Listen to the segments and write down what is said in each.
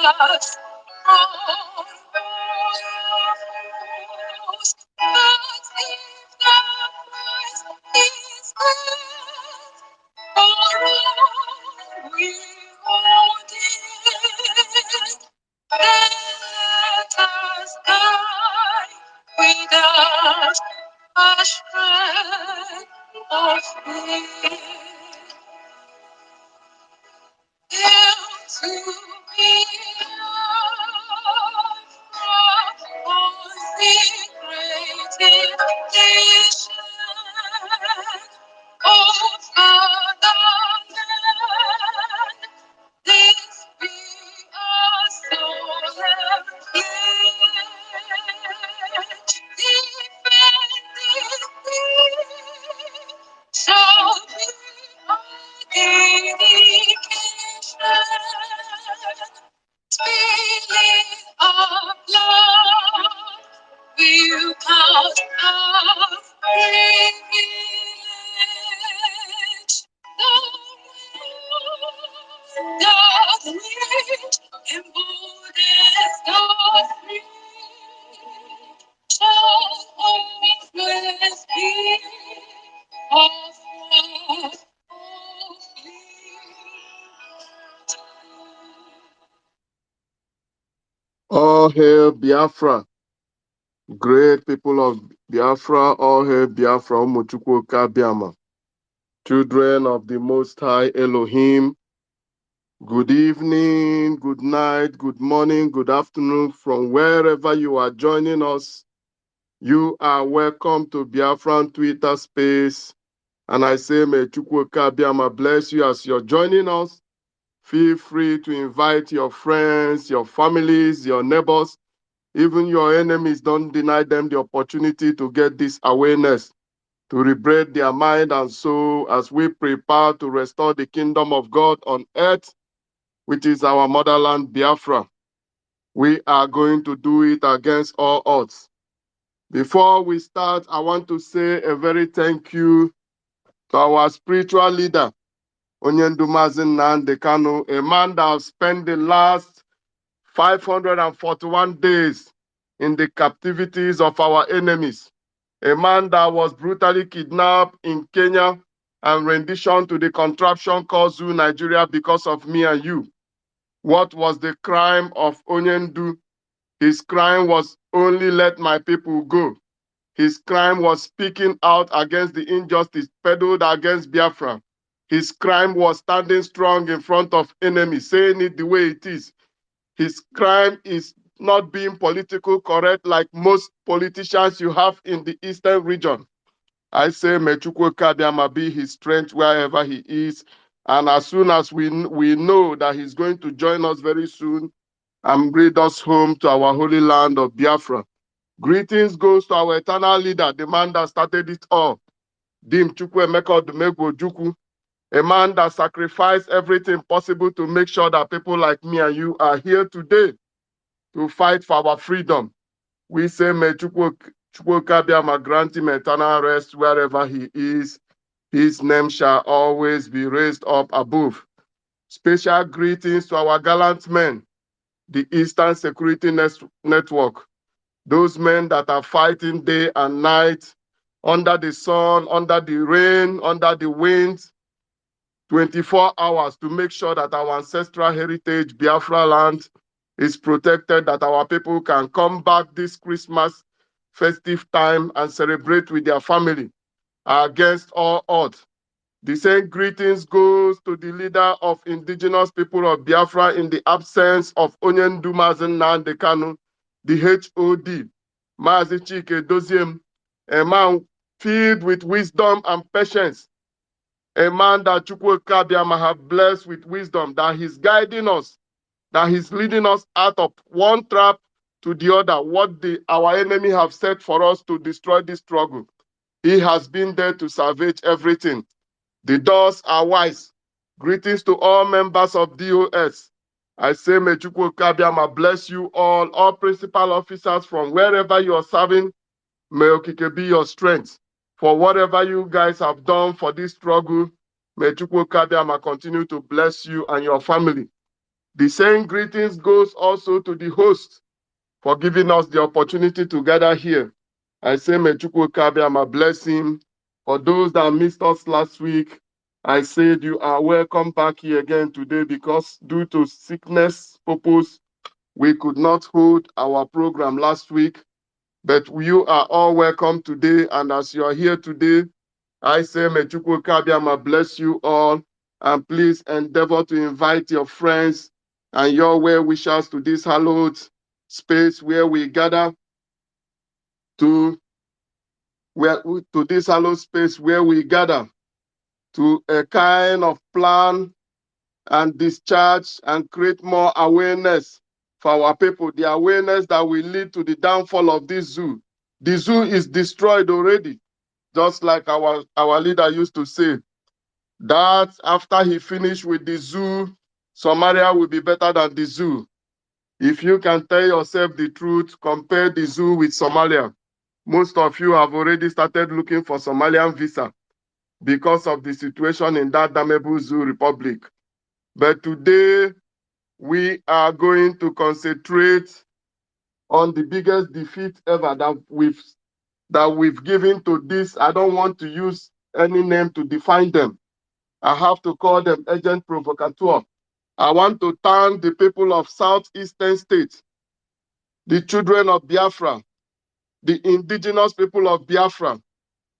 us from wars. But if the price is death, for all we hold it, then let us die without a shred of fear. To be consecrated nation, oh Fatherland, this be our solemn pledge. Defending thee shall be our dedication. Feeling of love will count our privilege. The wind emboldens the free, shall always be of what All hail Biafra, great people of Biafra, all hail Biafra, Umuchukwu Kabiama, children of the Most High Elohim. Good evening, good night, good morning, good afternoon from wherever you are joining us. You are welcome to Biafran Twitter space. And I say, may Chukwu Kabiama bless you as you're joining us. Feel free to invite your friends, your families, your neighbors, even your enemies. Don't deny them the opportunity to get this awareness, to liberate their mind and soul as we prepare to restore the kingdom of God on earth, which is our motherland, Biafra. We are going to do it against all odds. Before we start, I want to say a very thank you to our spiritual leader, Onyendu Mazi Nnamdi Kanu, a man that has spent the last 541 days in the captivities of our enemies. A man that was brutally kidnapped in Kenya and rendition to the contraption called Zoo Nigeria because of me and you. What was the crime of Onyendu? His crime was only let my people go. His crime was speaking out against the injustice peddled against Biafra. His crime was standing strong in front of enemies, saying it the way it is. His crime is not being politically correct like most politicians you have in the eastern region. I say, may Chukwu Kabiama be his strength wherever he is. And as soon as we know that he's going to join us very soon and bring us home to our holy land of Biafra. Greetings goes to our eternal leader, the man that started it all, Dim Chukwu Emeka Odumegwu Ojukwu, a man that sacrificed everything possible to make sure that people like me and you are here today to fight for our freedom. We say, may Chukwu Kabiama grant him eternal rest wherever he is. His name shall always be raised up above. Special greetings to our gallant men, the Eastern Security Network, those men that are fighting day and night, under the sun, under the rain, under the winds, 24 hours to make sure that our ancestral heritage, Biafra land, is protected, that our people can come back this Christmas festive time and celebrate with their family against all odds. The same greetings goes to the leader of indigenous people of Biafra in the absence of Onyendu Mazi Nnamdi Kanu, the HOD, Mazi Chike Doziem, a man filled with wisdom and patience, a man that Chukwu Kabiama have blessed with wisdom, that he's guiding us, that he's leading us out of one trap to the other, what our enemy have set for us to destroy this struggle. He has been there to salvage everything. The doors are wise. Greetings to all members of DOS. I say, may Chukwu Kabiama bless you all principal officers from wherever you are serving. May Okike be your strength. For whatever you guys have done for this struggle, may Chukwu Kabiama continue to bless you and your family. The same greetings goes also to the host for giving us the opportunity to gather here. I say, may Chukwu Kabiama bless him. For those that missed us last week, I said you are welcome back here again today because due to sickness purpose, we could not hold our program last week. But you are all welcome today. And as you are here today, I say, may Chukwu Kabiama bless you all. And please endeavor to invite your friends and your well wishers to this hallowed space where we gather to to this hallowed space where we gather to a kind of plan and discharge and create more awareness for our people. The awareness that will lead to the downfall of this zoo. The zoo is destroyed already, just like our leader used to say. That after he finished with the zoo, Somalia will be better than the zoo. If you can tell yourself the truth, compare the zoo with Somalia. Most of you have already started looking for Somalian visa because of the situation in that damnable zoo republic. But today, we are going to concentrate on the biggest defeat ever that we've given to this. I don't want to use any name to define them. I have to call them agent provocateur. I want to thank the people of southeastern states, the children of Biafra, the indigenous people of Biafra,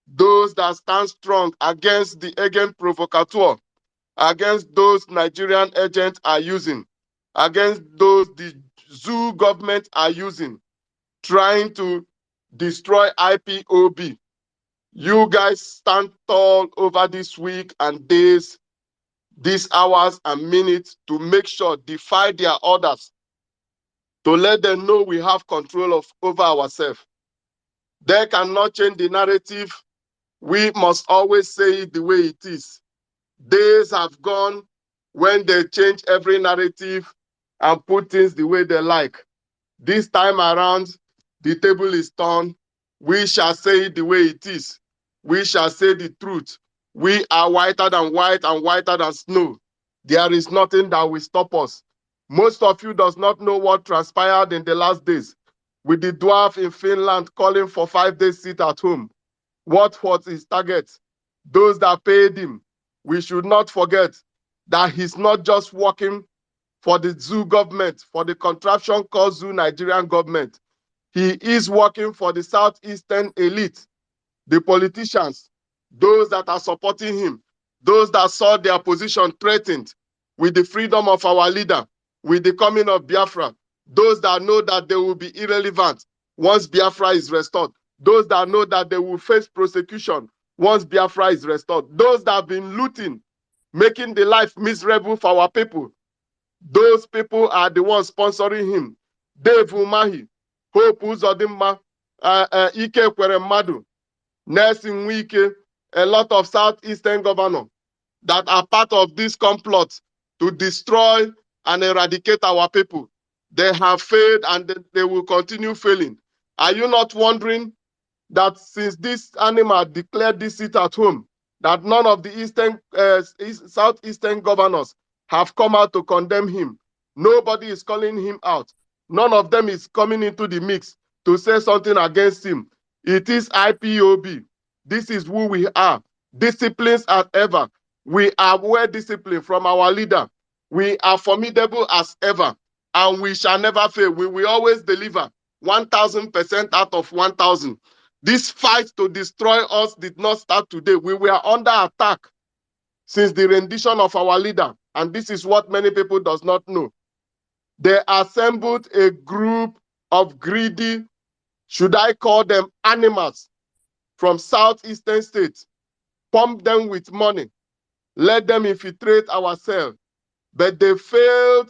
those that stand strong against the agent provocateur, against those Nigerian agents are using, against those the zoo government are using, trying to destroy IPOB. You guys stand tall over this week and days, these hours and minutes to make sure, defy their orders, to let them know we have control over ourselves. They cannot change the narrative. We must always say it the way it is. Days have gone when they change every narrative and put things the way they like. This time around, the table is turned. We shall say it the way it is. We shall say the truth. We are whiter than white and whiter than snow. There is nothing that will stop us. Most of you does not know what transpired in the last days with the dwarf in Finland calling for 5 days sit at home. What was his target? Those that paid him. We should not forget that he's not just working for the zoo government, for the contraption called zoo Nigerian government. He is working for the southeastern elite, the politicians, those that are supporting him, those that saw their position threatened with the freedom of our leader, with the coming of Biafra, those that know that they will be irrelevant once Biafra is restored, those that know that they will face prosecution once Biafra is restored, those that have been looting, making the life miserable for our people. Those people are the ones sponsoring him. Dave Umahi, Hope Uzodimma, Ike Kweremadu, Nelson Wike, a lot of southeastern governors that are part of this complot to destroy and eradicate our people. They have failed and they will continue failing. Are you not wondering that since this animal declared this seat at home, that none of the southeastern governors have come out to condemn him? Nobody is calling him out. None of them is coming into the mix to say something against him. It is IPOB. This is who we are. Disciplines as ever. We are well disciplined from our leader. We are formidable as ever. And we shall never fail. We will always deliver 1,000% out of 1,000. This fight to destroy us did not start today. We were under attack since the rendition of our leader. And this is what many people does not know. They assembled a group of greedy, should I call them animals, from southeastern states, pump them with money, let them infiltrate our cell. But they failed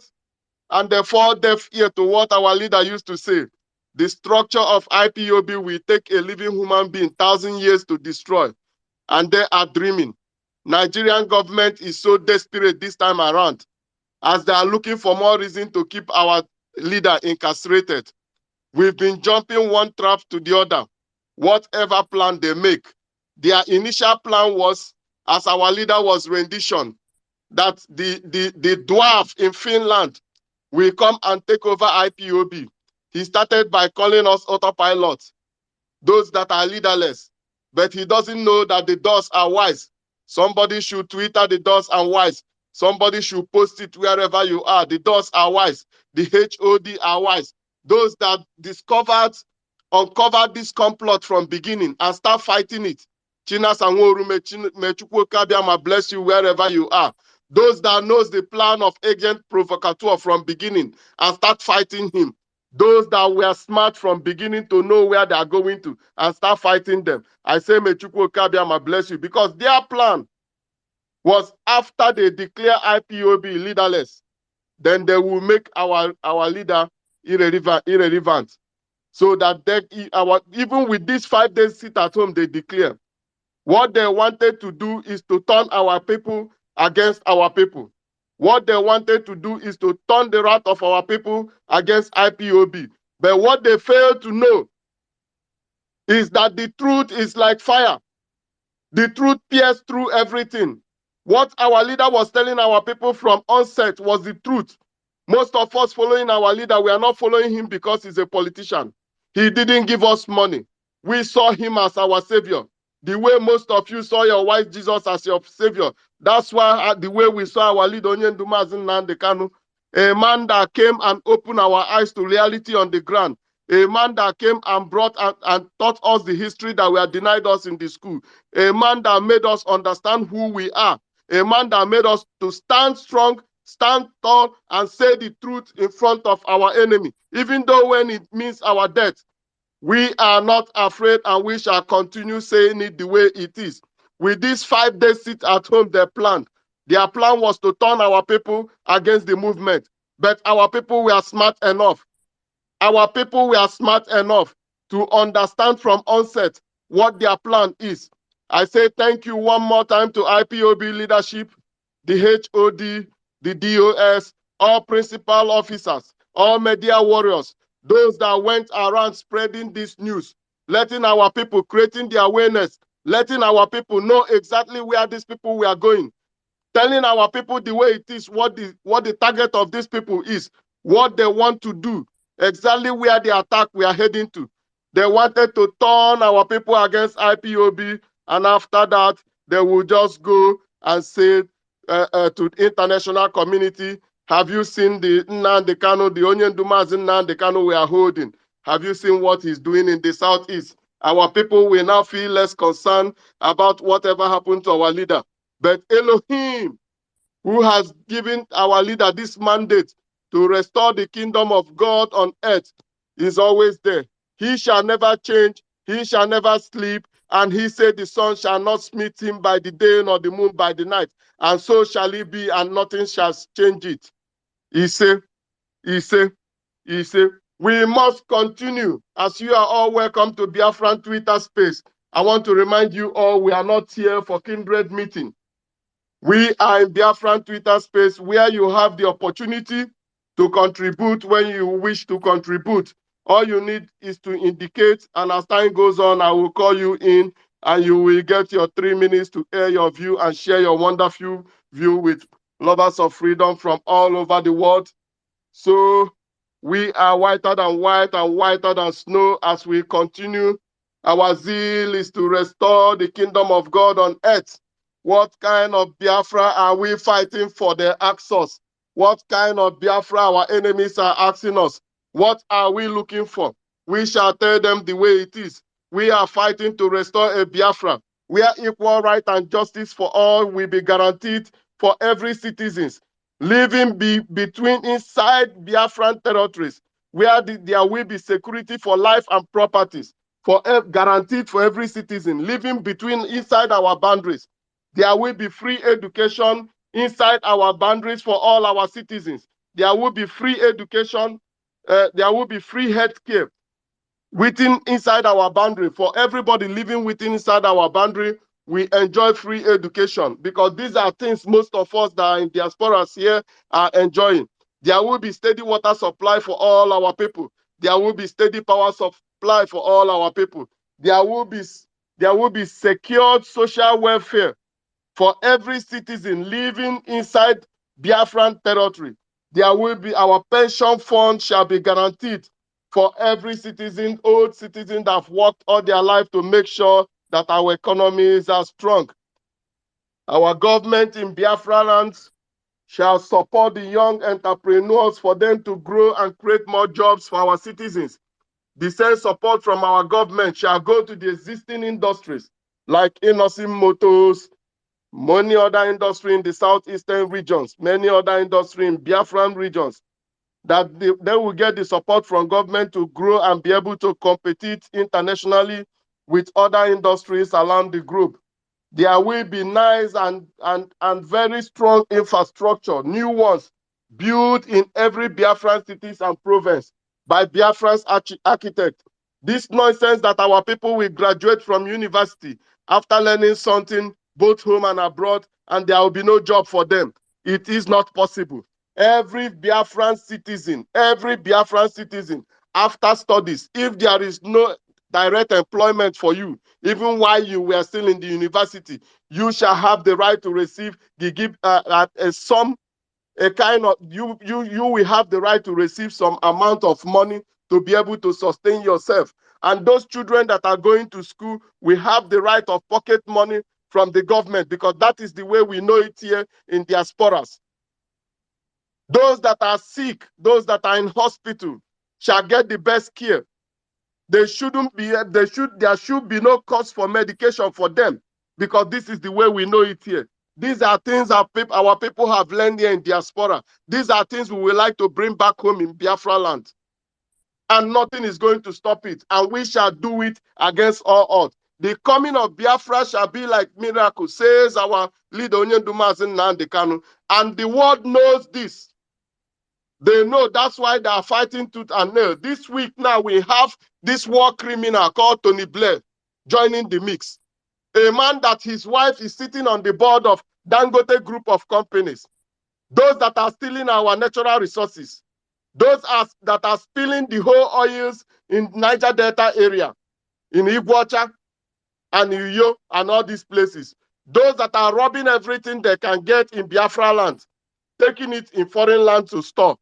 and they fall deaf ear to what our leader used to say. The structure of IPOB will take a living human being 1,000 years to destroy. And they are dreaming. Nigerian government is so desperate this time around as they are looking for more reason to keep our leader incarcerated. We've been jumping one trap to the other. Whatever plan they make, their initial plan was, as our leader was rendition, that the dwarf in Finland will come and take over IPOB. He started by calling us autopilots, those that are leaderless. But he doesn't know that the doors are wise. Somebody should Twitter the doors are wise. Somebody should post it wherever you are. The doors are wise. The HOD are wise. Those that uncovered this complot from beginning and start fighting it. Chinas and Mechukwu bless you wherever you are. Those that knows the plan of agent provocateur from beginning and start fighting him. Those that were smart from beginning to know where they are going to and start fighting them. I say, may Chukwu Kabiama bless you, because their plan was after they declare IPOB leaderless, then they will make our leader irrelevant. So that even with this 5 days sit at home, they declare. What they wanted to do is to turn our people against our people. What they wanted to do is to turn the wrath of our people against IPOB. But what they failed to know is that the truth is like fire. The truth pierces through everything. What our leader was telling our people from onset was the truth. Most of us following our leader, we are not following him because he's a politician. He didn't give us money. We saw him as our savior. The way most of you saw your white Jesus as your savior. That's why the way we saw our leader, Mazi Nnamdi Kanu, a man that came and opened our eyes to reality on the ground. A man that came and brought and taught us the history that were denied us in the school. A man that made us understand who we are. A man that made us to stand strong, stand tall, and say the truth in front of our enemy. Even though when it means our death, we are not afraid, and we shall continue saying it the way it is. With these 5 days sit at home, their plan was to turn our people against the movement. But our people were smart enough. Our people were smart enough to understand from onset what their plan is. I say thank you one more time to IPOB leadership, the HOD, the DOS, all principal officers, all media warriors, those that went around spreading this news, letting our people, creating the awareness, letting our people know exactly where these people were going, telling our people the way it is, what the target of these people is, what they want to do, exactly where the attack we are heading to. They wanted to turn our people against IPOB, and after that, they will just go and say to the international community, have you seen the Nnamdi Kanu, the Mazi Nnamdi Kanu we are holding? Have you seen what he's doing in the southeast? Our people will now feel less concerned about whatever happened to our leader. But Elohim, who has given our leader this mandate to restore the kingdom of God on earth, is always there. He shall never change, he shall never sleep, and he said the sun shall not smite him by the day nor the moon by the night. And so shall it be, and nothing shall change it. He said, he said, he said, we must continue. As you are all welcome to Biafran Twitter space, I want to remind you all, we are not here for kindred meeting. We are in Biafran Twitter space where you have the opportunity to contribute when you wish to contribute. All you need is to indicate, and as time goes on, I will call you in and you will get your 3 minutes to air your view and share your wonderful view with lovers of freedom from all over the world. So we are whiter than white and whiter than snow as we continue. Our zeal is to restore the kingdom of God on earth. What kind of Biafra are we fighting for? They ask us. What kind of Biafra our enemies are asking us? What are we looking for? We shall tell them the way it is. We are fighting to restore a Biafra where equal right and justice for all will be guaranteed for every citizen living between inside Biafran territories, where there will be security for life and properties guaranteed for every citizen living between inside our boundaries. There will be free education inside our boundaries for all our citizens. There will be free education. There will be free healthcare inside our boundary. For everybody living inside our boundary, we enjoy free education, because these are things most of us that are in diasporas here are enjoying. There will be steady water supply for all our people. There will be steady power supply for all our people. There will be secured social welfare for every citizen living inside Biafran territory. There will be our pension fund shall be guaranteed for every citizen, old citizen that have worked all their life to make sure that our economies are strong. Our government in Biafra lands shall support the young entrepreneurs for them to grow and create more jobs for our citizens. The same support from our government shall go to the existing industries like Inosim Motors, many other industry in the southeastern regions, many other industry in Biafran regions, that they will get the support from government to grow and be able to compete internationally with other industries around the group. There will be nice and very strong infrastructure, new ones, built in every Biafran cities and province by Biafran's architect. This nonsense that our people will graduate from university after learning something both home and abroad, and there will be no job for them. It is not possible. Every Biafran citizen, after studies, if there is no direct employment for you, even while you were still in the university, you shall have the right to receive the give a sum, a kind of you will have the right to receive some amount of money to be able to sustain yourself. And those children that are going to school will have the right of pocket money from the government, because that is the way we know it here in diasporas. Those that are sick, those that are in hospital shall get the best care. There should be no cost for medication for them, because this is the way we know it here. These are things our people have learned here in diaspora. These are things we would like to bring back home in Biafra land. And nothing is going to stop it. And we shall do it against all odds. The coming of Biafra shall be like miracle, says our leader Nnamdi Kanu. And the world knows this. They know, that's why they are fighting tooth and nail. This week now we have this war criminal called Tony Blair joining the mix. A man that his wife is sitting on the board of Dangote group of companies. Those that are stealing our natural resources. Those that are spilling the whole oils in Niger Delta area, in Iguacha and Uyo and all these places. Those that are robbing everything they can get in Biafra land, taking it in foreign land to store.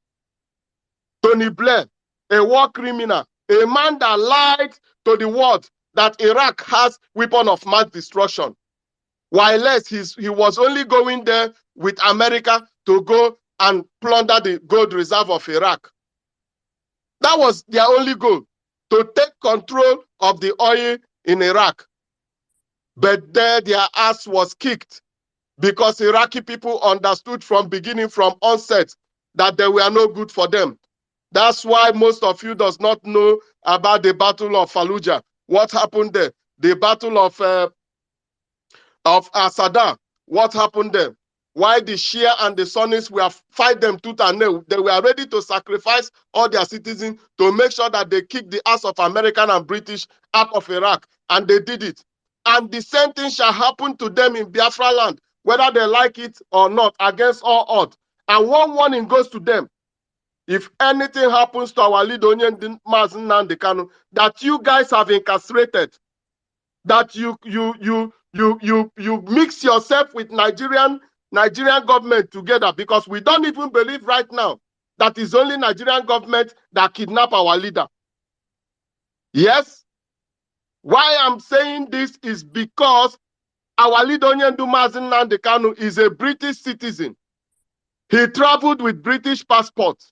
Tony Blair, a war criminal, a man that lied to the world that Iraq has weapon of mass destruction. While less he was only going there with America to go and plunder the gold reserve of Iraq. That was their only goal, to take control of the oil in Iraq. But there their ass was kicked, because Iraqi people understood from beginning, from onset, that they were no good for them. That's why most of you does not know about the Battle of Fallujah. What happened there? The Battle of Asada. What happened there? Why the Shia and the Sunnis were fight them tooth and nail. They were ready to sacrifice all their citizens to make sure that they kick the ass of American and British out of Iraq. And they did it. And the same thing shall happen to them in Biafra land, whether they like it or not, against all odds. And one warning goes to them. If anything happens to our leader, Mazi Nnamdi Kanu, that you guys have incarcerated, that you mix yourself with Nigerian government together, because we don't even believe right now that it's only Nigerian government that kidnap our leader. Yes. Why I'm saying this is because our leader Mazi Nnamdi Kanu is a British citizen. He traveled with British passport,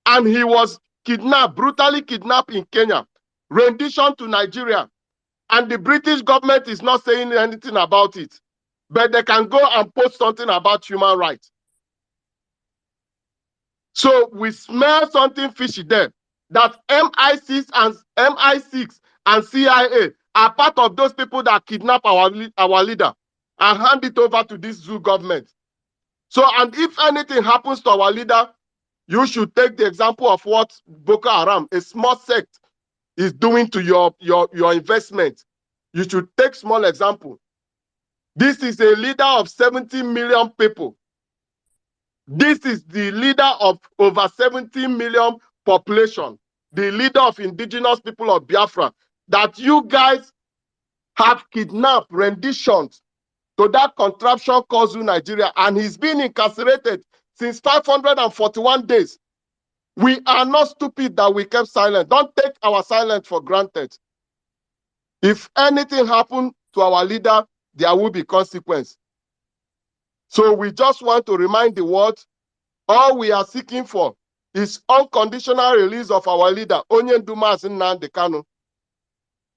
and he was kidnapped, brutally kidnapped in Kenya, rendition to Nigeria. And the British government is not saying anything about it. But they can go and post something about human rights. So we smell something fishy there. That MI6 and CIA are part of those people that kidnap our leader and hand it over to this zoo government. So, and if anything happens to our leader, you should take the example of what Boko Haram, a small sect, is doing to your investment. You should take small example. This is a leader of 70 million people. This is the leader of over 70 million population, the leader of indigenous people of Biafra, that you guys have kidnapped, renditions to that contraption called Nigeria, and he's been incarcerated since 541 days. We are not stupid that we kept silent. Don't take our silence for granted. If anything happened to our leader, there will be consequence. So we just want to remind the world, all we are seeking for is unconditional release of our leader, Mazi Nnamdi Kanu,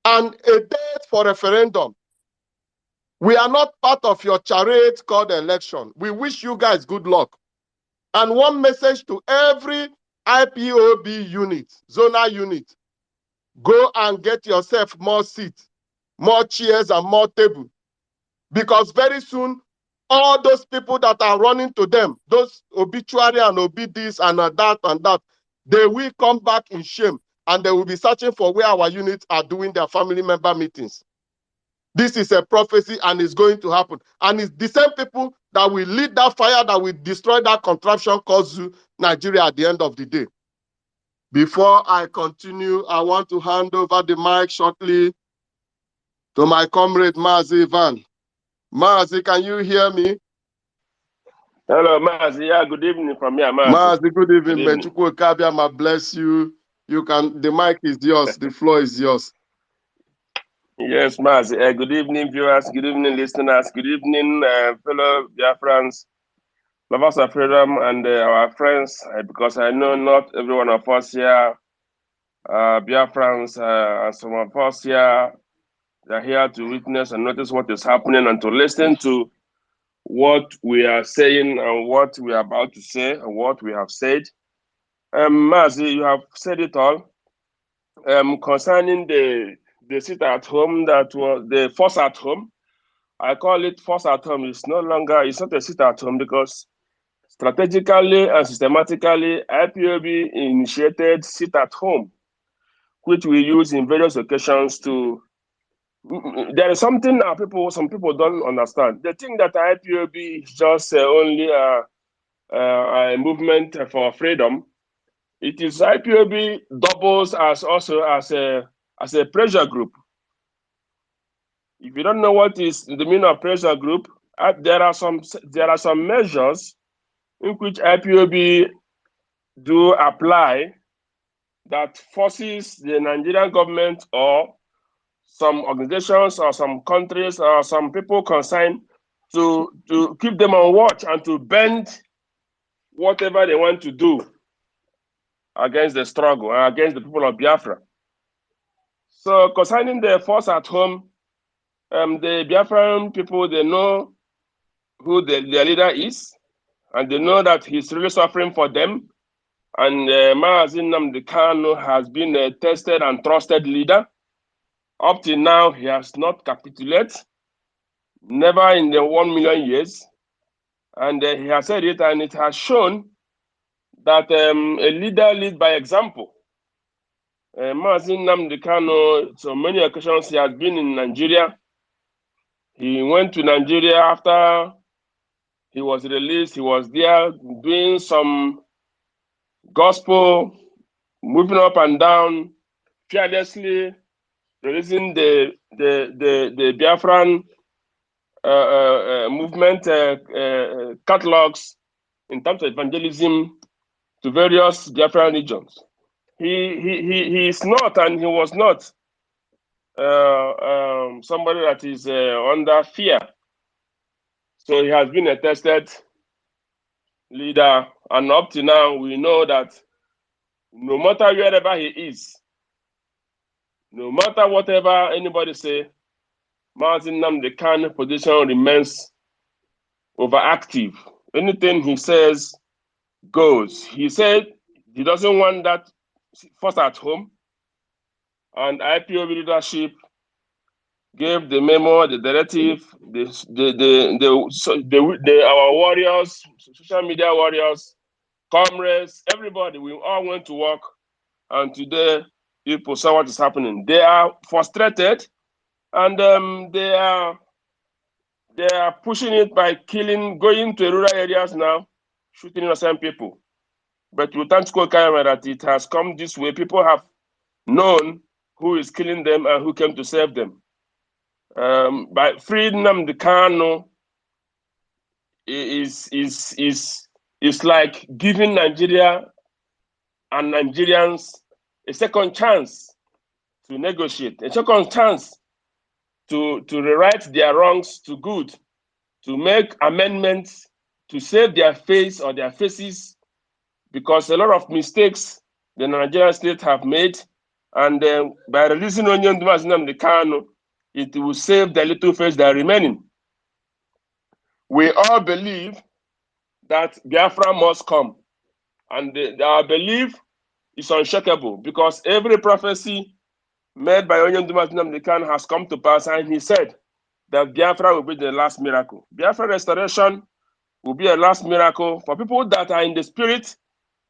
and a date for referendum. We are not part of your charade called election. We wish you guys good luck. And one message to every IPOB unit, zonal unit, go and get yourself more seats, more chairs, and more table. Because very soon, all those people that are running to them, those obituary and obits and that, they will come back in shame and they will be searching for where our units are doing their family member meetings. This is a prophecy and it's going to happen. And it's the same people that will lead that fire that will destroy that contraption called Zoo, Nigeria at the end of the day. Before I continue, I want to hand over the mic shortly to my comrade Mazi Van. Mazi, can you hear me? Hello, Mazi. Yeah, good evening from here, Mazi. Mazi, good evening. Mechukwu Kabiama, bless you. The mic is yours. The floor is yours. Yes, Mazi. Good evening, viewers. Good evening, listeners. Good evening, fellow Biafrans, lovers of freedom, and our friends. Because I know not every one of us here, Biafrans, and some of us here, are here to witness and notice what is happening and to listen to what we are saying and what we are about to say and what we have said. Mazi, you have said it all. Concerning the sit at home, that was the force at home. I call it force at home. It's not a sit at home because strategically and systematically, IPOB initiated sit at home, which we use in various occasions to. There is something some people don't understand. They think that IPOB is just only a movement for freedom. It is IPOB doubles as a pressure group. If you don't know what is the meaning of pressure group, there are some measures in which IPOB do apply that forces the Nigerian government or some organizations or some countries or some people concerned to keep them on watch and to bend whatever they want to do against the struggle and against the people of Biafra. So concerning the force at home, the Biafran people, they know who their leader is, and they know that he's really suffering for them. And Mazi Nnamdi Kanu has been a tested and trusted leader. Up till now, he has not capitulated, never in the 1 million years. And he has said it, and it has shown that a leader leads by example. Mazi Nnamdi Kanu, so many occasions he has been in Nigeria. He went to Nigeria after he was released. He was there doing some gospel, moving up and down, fearlessly releasing the Biafran movement catalogs in terms of evangelism to various Biafran regions. He is not, and he was not somebody that is under fear. So he has been a tested leader, and up to now, we know that no matter wherever he is, no matter whatever anybody say, Mazi Nnamdi Kanu position remains overactive. Anything he says goes. He said he doesn't want that force at home, and IPOB leadership gave the memo, the directive, our warriors, social media warriors, comrades, everybody, we all went to work, and today people saw what is happening. They are frustrated, and they are pushing it by going to rural areas now, shooting innocent people. But we thank God that it has come this way. People have known who is killing them and who came to save them. By freeing Nnamdi Kanu is It's like giving Nigeria and Nigerians a second chance to negotiate, a second chance to rewrite their wrongs to good, to make amendments, to save their face or their faces, because a lot of mistakes the Nigerian state have made, and by releasing Nnamdi Kanu, it will save the little face that are remaining. We all believe that Biafra must come, and our belief is unshakable because every prophecy made by Nnamdi Kanu has come to pass, and he said that Biafra will be the last miracle. Biafra restoration will be a last miracle for people that are in the spirit.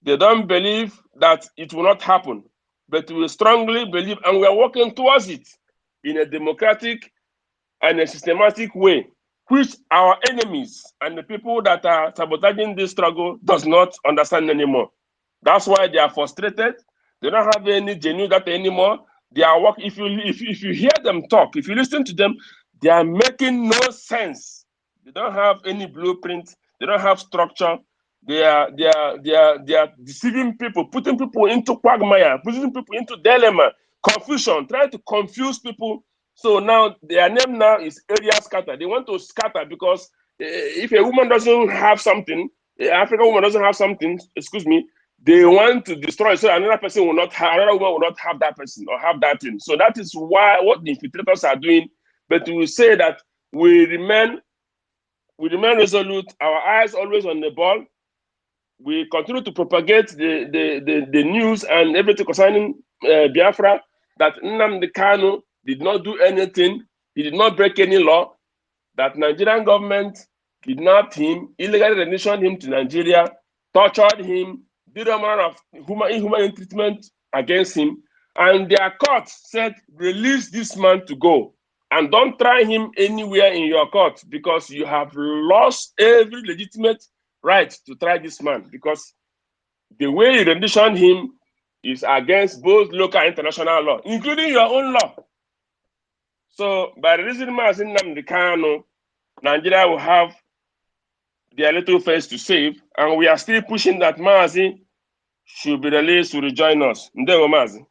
They don't believe that it will not happen, but we strongly believe, and we are working towards it in a democratic and a systematic way, which our enemies and the people that are sabotaging this struggle does not understand anymore. That's why they are frustrated. They don't have any genuine data anymore. They are working. If you hear them talk, if you listen to them, they are making no sense. They don't have any blueprint. They don't have structure. They are deceiving people, putting people into quagmire, putting people into dilemma, confusion, trying to confuse people. So now their name now is area scatter. They want to scatter because if a woman doesn't have something, an African woman doesn't have something, excuse me, they want to destroy, so another person will not have, another woman will not have that person or have that thing. So that is why what the infiltrators are doing. But we say that we remain resolute, our eyes always on the ball. We continue to propagate the news and everything concerning Biafra, that Nnamdi Kanu did not do anything, he did not break any law, that Nigerian government kidnapped him, illegally renditioned him to Nigeria, tortured him, did a manner of inhuman treatment against him, and their court said, release this man to go. And don't try him anywhere in your court because you have lost every legitimate right to try this man, because the way you rendition him is against both local and international law, including your own law. So by releasing Mazi Nnamdi Kanu, Nigeria will have their little face to save, and we are still pushing that Mazi should be released to rejoin us. Ndewo Mazi.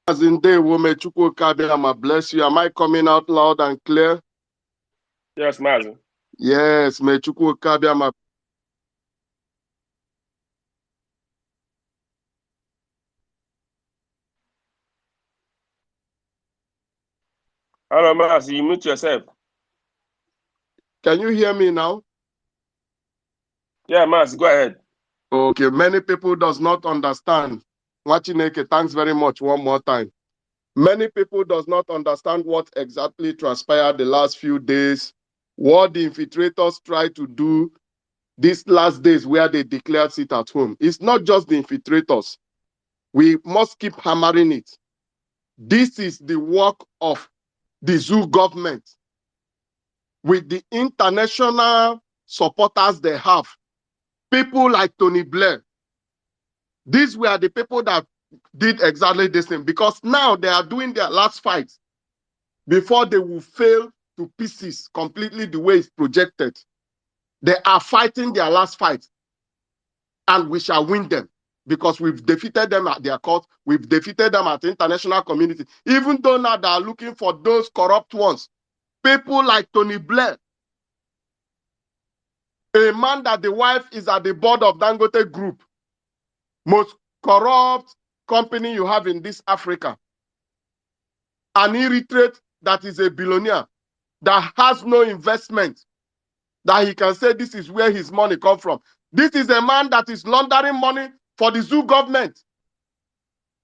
As in day, Chukwu Kabiyama bless you. Am I coming out loud and clear? Yes, Mazi. Yes, may Chukwu Kabiyama. Hello, Mazi, you mute yourself. Can you hear me now? Yeah, Mazi, go ahead. Okay, many people does not understand. Wachineke, thanks very much one more time. Many people does not understand what exactly transpired the last few days, what the infiltrators try to do these last days where they declared sit at home. It's not just the infiltrators. We must keep hammering it. This is the work of the zoo government with the international supporters they have. People like Tony Blair. These were the people that did exactly the same, because now they are doing their last fight before they will fail to pieces completely the way it's projected. They are fighting their last fight, and we shall win them because we've defeated them at their court. We've defeated them at the international community. Even though now they are looking for those corrupt ones, people like Tony Blair, a man that the wife is at the board of Dangote Group, most corrupt company you have in this Africa. An illiterate that is a billionaire, that has no investment, that he can say this is where his money come from. This is a man that is laundering money for the zoo government.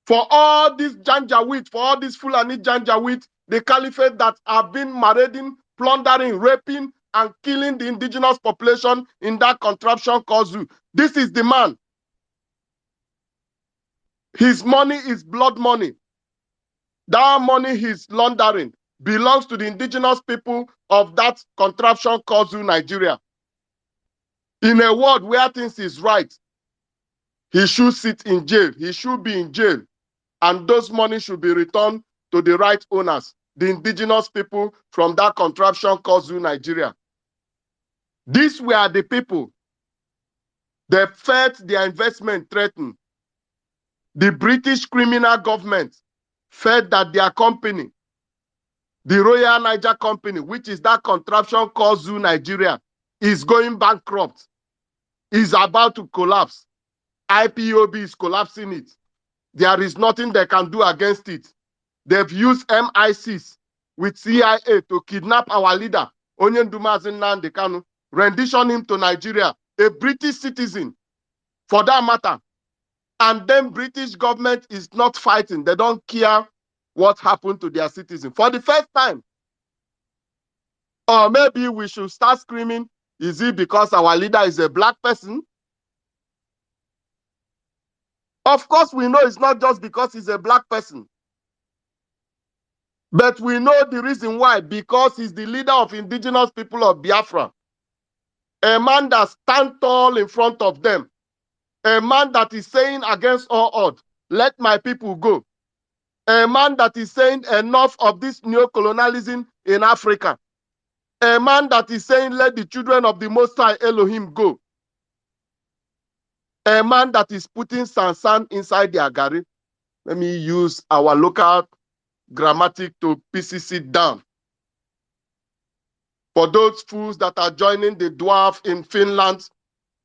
For all this Janjaweed, for all this Fulani Janjaweed, the caliphate that have been marauding, plundering, raping, and killing the indigenous population in that contraption called zoo. This is the man. His money is blood money. That money he's laundering belongs to the indigenous people of that contraption called zoo, Nigeria. In a world where things is right, he should sit in jail. He should be in jail. And those money should be returned to the right owners. the indigenous people from that contraption called Zoo Nigeria. These were the people that felt their investment threatened. The British criminal government felt that their company, the Royal Niger Company, which is that contraption called Zoo Nigeria, is going bankrupt, is about to collapse. IPOB is collapsing it. There is nothing they can do against it. They've used MI6 with CIA to kidnap our leader, Onyendu Mazi Nnamdi Kanu, rendition him to Nigeria, a British citizen, for that matter. And then British government is not fighting. They don't care what happened to their citizens. For the first time, or maybe we should start screaming, is it because our leader is a black person? Of course, we know it's not just because he's a black person. But we know the reason why, because he's the leader of indigenous people of Biafra. A man that stands tall in front of them. A man that is saying against all odds, let my people go. A man that is saying enough of this neocolonialism in Africa. A man that is saying let the children of the Most High Elohim go. A man that is putting sansan inside their gari. Let me use our local grammatic to PCC down. For those fools that are joining the dwarf in Finland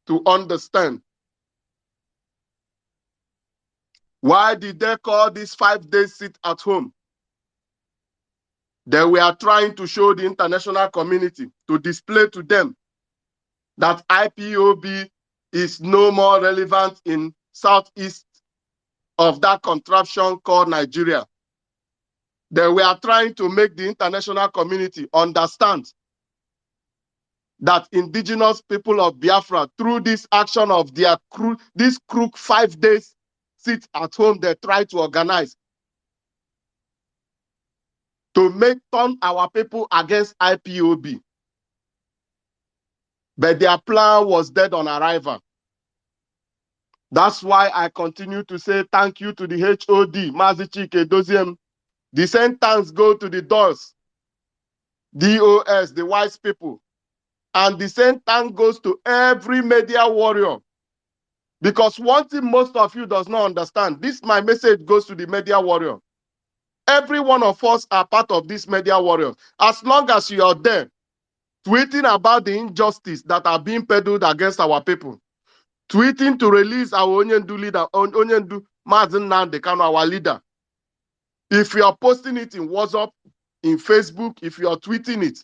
to understand. Why did they call this 5 days sit at home? They were trying to show the international community, to display to them that IPOB is no more relevant in southeast of that contraption called Nigeria. They were trying to make the international community understand that indigenous people of Biafra, through this action of their this crook 5 days sit at home, they try to organize to turn our people against IPOB. But their plan was dead on arrival. That's why I continue to say thank you to the HOD, Mazi Chike Doziem. The same thanks go to the DOS, DOS, the wise people. And the same thank goes to every media warrior. Because one thing most of you does not understand, this my message goes to the media warrior. Every one of us are part of this media warrior. As long as you are there, tweeting about the injustice that are being peddled against our people, tweeting to release our Onyendu leader, Onyendu Mazi Nnamdi Kanu, our leader. If you are posting it in WhatsApp, in Facebook, if you are tweeting it,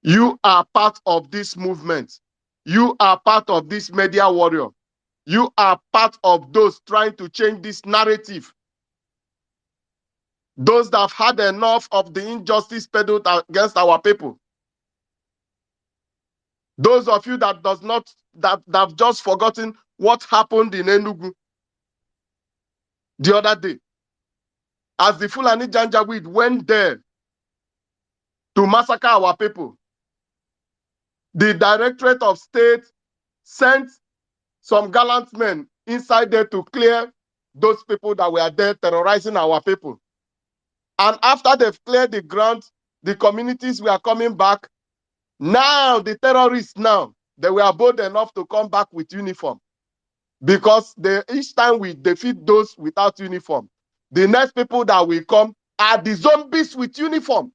you are part of this movement. You are part of this media warrior. You are part of those trying to change this narrative. Those that have had enough of the injustice peddled against our people. Those of you that have just forgotten what happened in Enugu the other day. As the Fulani Janjaweed went there to massacre our people, the Directorate of State sent some gallant men inside there to clear those people that were there terrorizing our people. And after they've cleared the ground, the communities were coming back. Now, the terrorists they were bold enough to come back with uniform. Because each time we defeat those without uniform, the next people that will come are the zombies with uniform.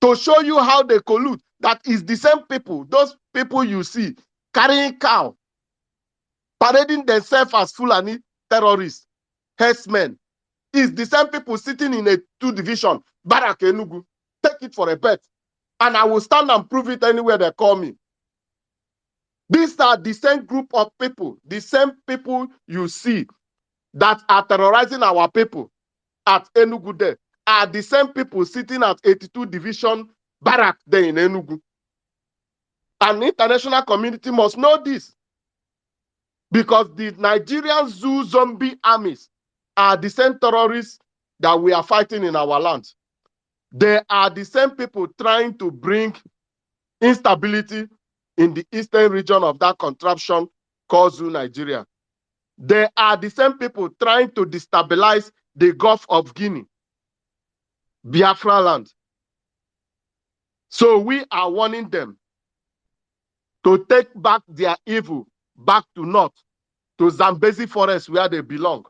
To show you how they collude, that is the same people, those people you see carrying cow, parading themselves as Fulani terrorists, herdsmen, is the same people sitting in a 2 division, Barak Enugu. Take it for a bet. And I will stand and prove it anywhere they call me. These are the same group of people, the same people you see that are terrorizing our people at Enugu there, are the same people sitting at 82 Division Barrack there in Enugu. And the international community must know this. Because the Nigerian zoo zombie armies are the same terrorists that we are fighting in our land. They are the same people trying to bring instability in the eastern region of that contraption called Zoo Nigeria. They are the same people trying to destabilize the Gulf of Guinea. Biafra land. So we are warning them to take back their evil back to north, to Zambezi forest where they belong.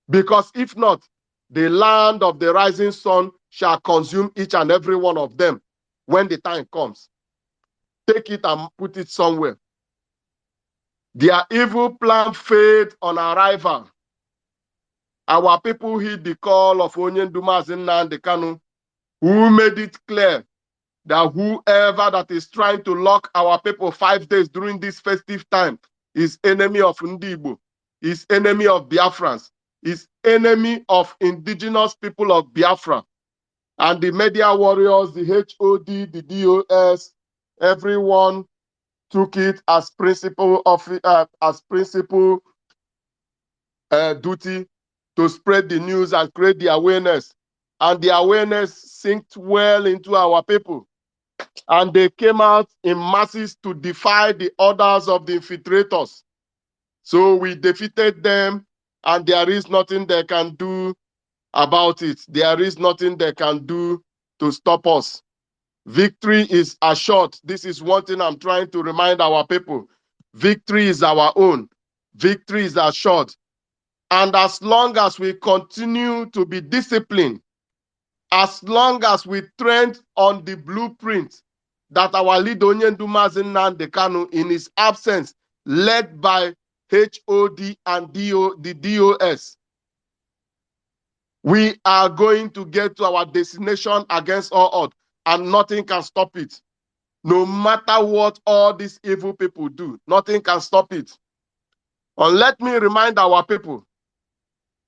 Because if not, the land of the rising sun shall consume each and every one of them when the time comes. Take it and put it somewhere. Their evil plan failed on arrival. Our people heed the call of Onyendu Mazi Nnamdi Kanu, who made it clear that whoever that is trying to lock our people 5 days during this festive time is enemy of Ndibo, is enemy of Biafrans, is enemy of indigenous people of Biafra. And the media warriors, the HOD, the DOS, everyone took it as principal duty to spread the news and create the awareness. And the awareness sinked well into our people. And they came out in masses to defy the orders of the infiltrators. So we defeated them, and there is nothing they can do about it. There is nothing they can do to stop us. Victory is assured. This is one thing I'm trying to remind our people. Victory is our own. Victory is assured. And as long as we continue to be disciplined, as long as we trend on the blueprint that our leader Onyendu Mazi Nnamdi Kanu, in his absence, led by HOD and the DOS, we are going to get to our destination against all odds, and nothing can stop it. No matter what all these evil people do, nothing can stop it. And let me remind our people,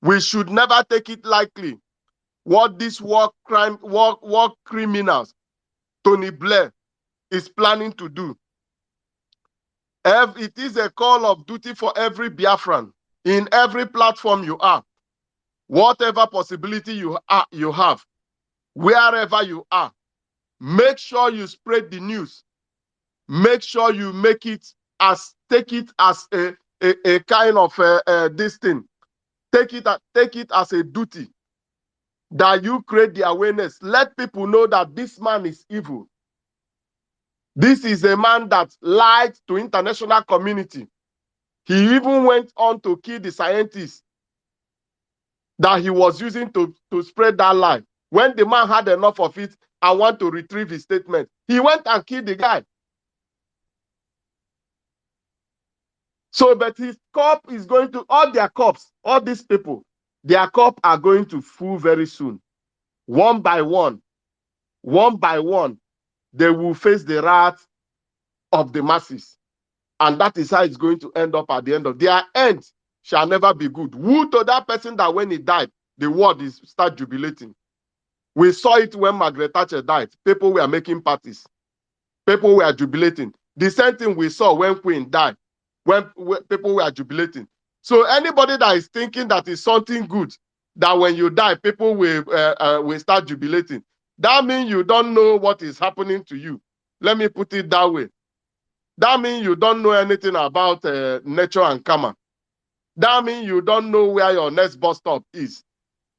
we should never take it lightly what these war criminals, Tony Blair, is planning to do. It is a call of duty for every Biafran in every platform you are, whatever possibility you have, wherever you are. Make sure you spread the news. Make sure you take it as a kind of this thing. Take it as a duty that you create the awareness. Let people know that this man is evil. This is a man that lied to international community. He even went on to kill the scientists that he was using to spread that lie. When the man had enough of it and want to retrieve his statement, he went and killed the guy. So, but his cup is going to, all their cups, all these people, their cup are going to full very soon. One by one, they will face the wrath of the masses. And that is how it's going to end up at the end of their end shall never be good. Woe to that person that when he died, the world is start jubilating. We saw it when Margaret Thatcher died. People were making parties. People were jubilating. The same thing we saw when Queen died, when people were jubilating. So anybody that is thinking that is something good, that when you die, people will start jubilating, that means you don't know what is happening to you. Let me put it that way. That means you don't know anything about nature and karma. That means you don't know where your next bus stop is.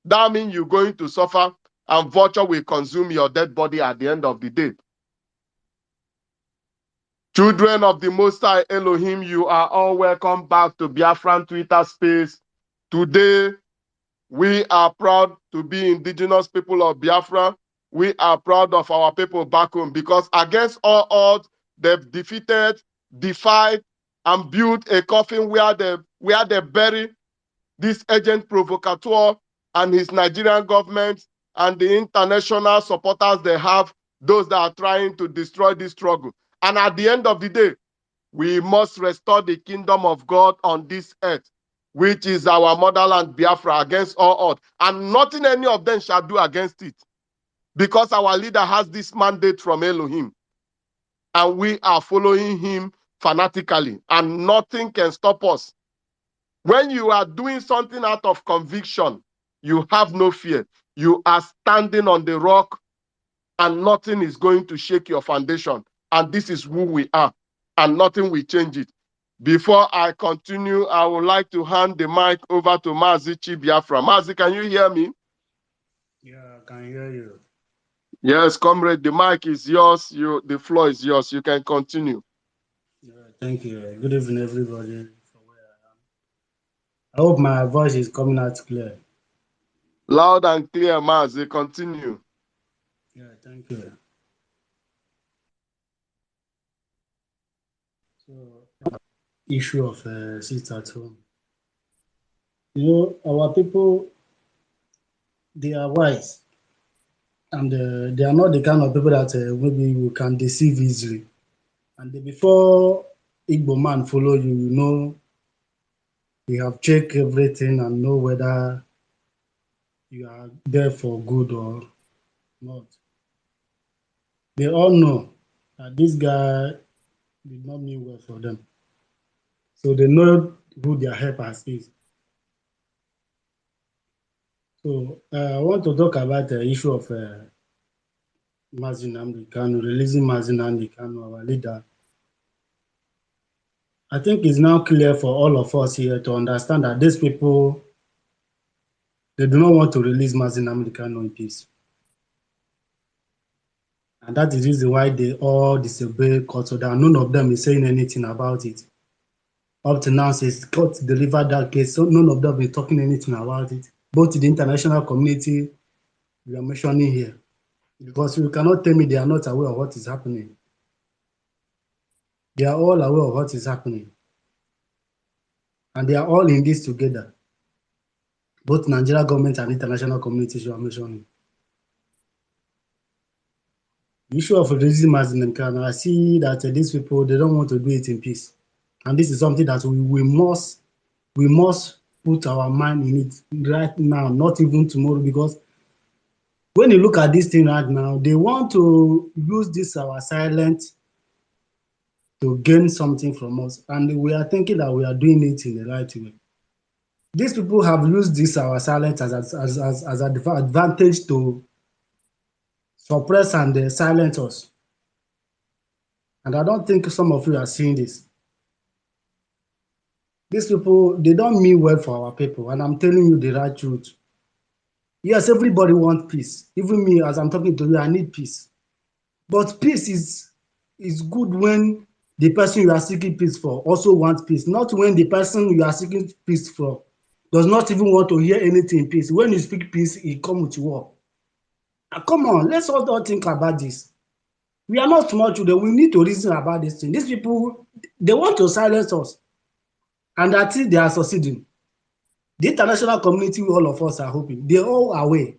That means you're going to suffer, and vulture will consume your dead body at the end of the day. Children of the Most High Elohim, you are all welcome back to Biafran Twitter space. Today, we are proud to be indigenous people of Biafra. We are proud of our people back home because against all odds, they've defeated, defied, and built a coffin where they bury this agent provocateur and his Nigerian government and the international supporters they have, those that are trying to destroy this struggle. And at the end of the day, we must restore the kingdom of God on this earth, which is our motherland Biafra, against all odds. And nothing any of them shall do against it. Because our leader has this mandate from Elohim. And we are following him fanatically. And nothing can stop us. When you are doing something out of conviction, you have no fear. You are standing on the rock and nothing is going to shake your foundation. And this is who we are. And nothing will change it. Before I continue, I would like to hand the mic over to Mazi Biafra. Mazi, can you hear me? Yeah, I can hear you. Yes, comrade, the mic is yours. The floor is yours. You can continue. Yeah, thank you. Good evening, everybody. From where I am. I hope my voice is coming out clear. Loud and clear, Mazi. Continue. Yeah, thank you. So, issue of sit at home. Our people, they are wise, and they are not the kind of people that maybe you can deceive easily. And before Igbo man follow you, you have checked everything and know whether you are there for good or not. They all know that this guy did not mean well for them. So they know who their helpers is. So I want to talk about the issue of Mazi Nnamdi Kanu, releasing Mazi Nnamdi Kanu, our leader. I think it's now clear for all of us here to understand that these people, they do not want to release Mazi Nnamdi Kanu in peace. And that is the reason why they all disobey court order. None of them is saying anything about it. Up to now, since court delivered that case, so none of them is talking anything about it. Both the international community we are mentioning here. Because you cannot tell me they are not aware of what is happening. They are all aware of what is happening. And they are all in this together. Both Nigeria government and international communities you are mentioning. The issue of releasing Mazi Kanu, I see that these people, they don't want to do it in peace. And this is something that we must put our mind in it right now, not even tomorrow, because when you look at this thing right now, they want to use this our silence to gain something from us, and we are thinking that we are doing it in the right way. These people have used this our silence as an advantage to suppress and silence us, and I don't think some of you are seeing this. These people, they don't mean well for our people, and I'm telling you the right truth. Yes, everybody wants peace. Even me, as I'm talking to you, I need peace. But peace is good when the person you are seeking peace for also wants peace, not when the person you are seeking peace for does not even want to hear anything in peace. When you speak peace, he come with war. Now, come on, let's all think about this. We are not small children. We need to reason about this thing. These people, they want to silence us, and I think they are succeeding. The international community, all of us are hoping. They're all aware.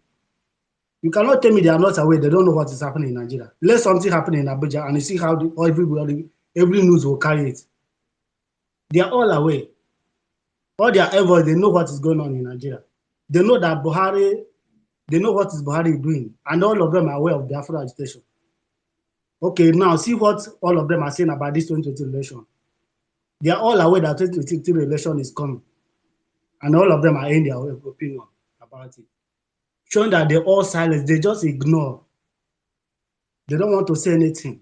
You cannot tell me they are not aware. They don't know what is happening in Nigeria. Let something happen in Abuja and you see how every news will carry it. They are all aware. All their efforts, they know what is going on in Nigeria. They know that they know what is Buhari doing, and all of them are aware of Biafra agitation. Okay, now see what all of them are saying about this 2020 election. They are all aware that 2023 election is coming, and all of them are in their opinion about it, showing that they're all silent. They just ignore. They don't want to say anything.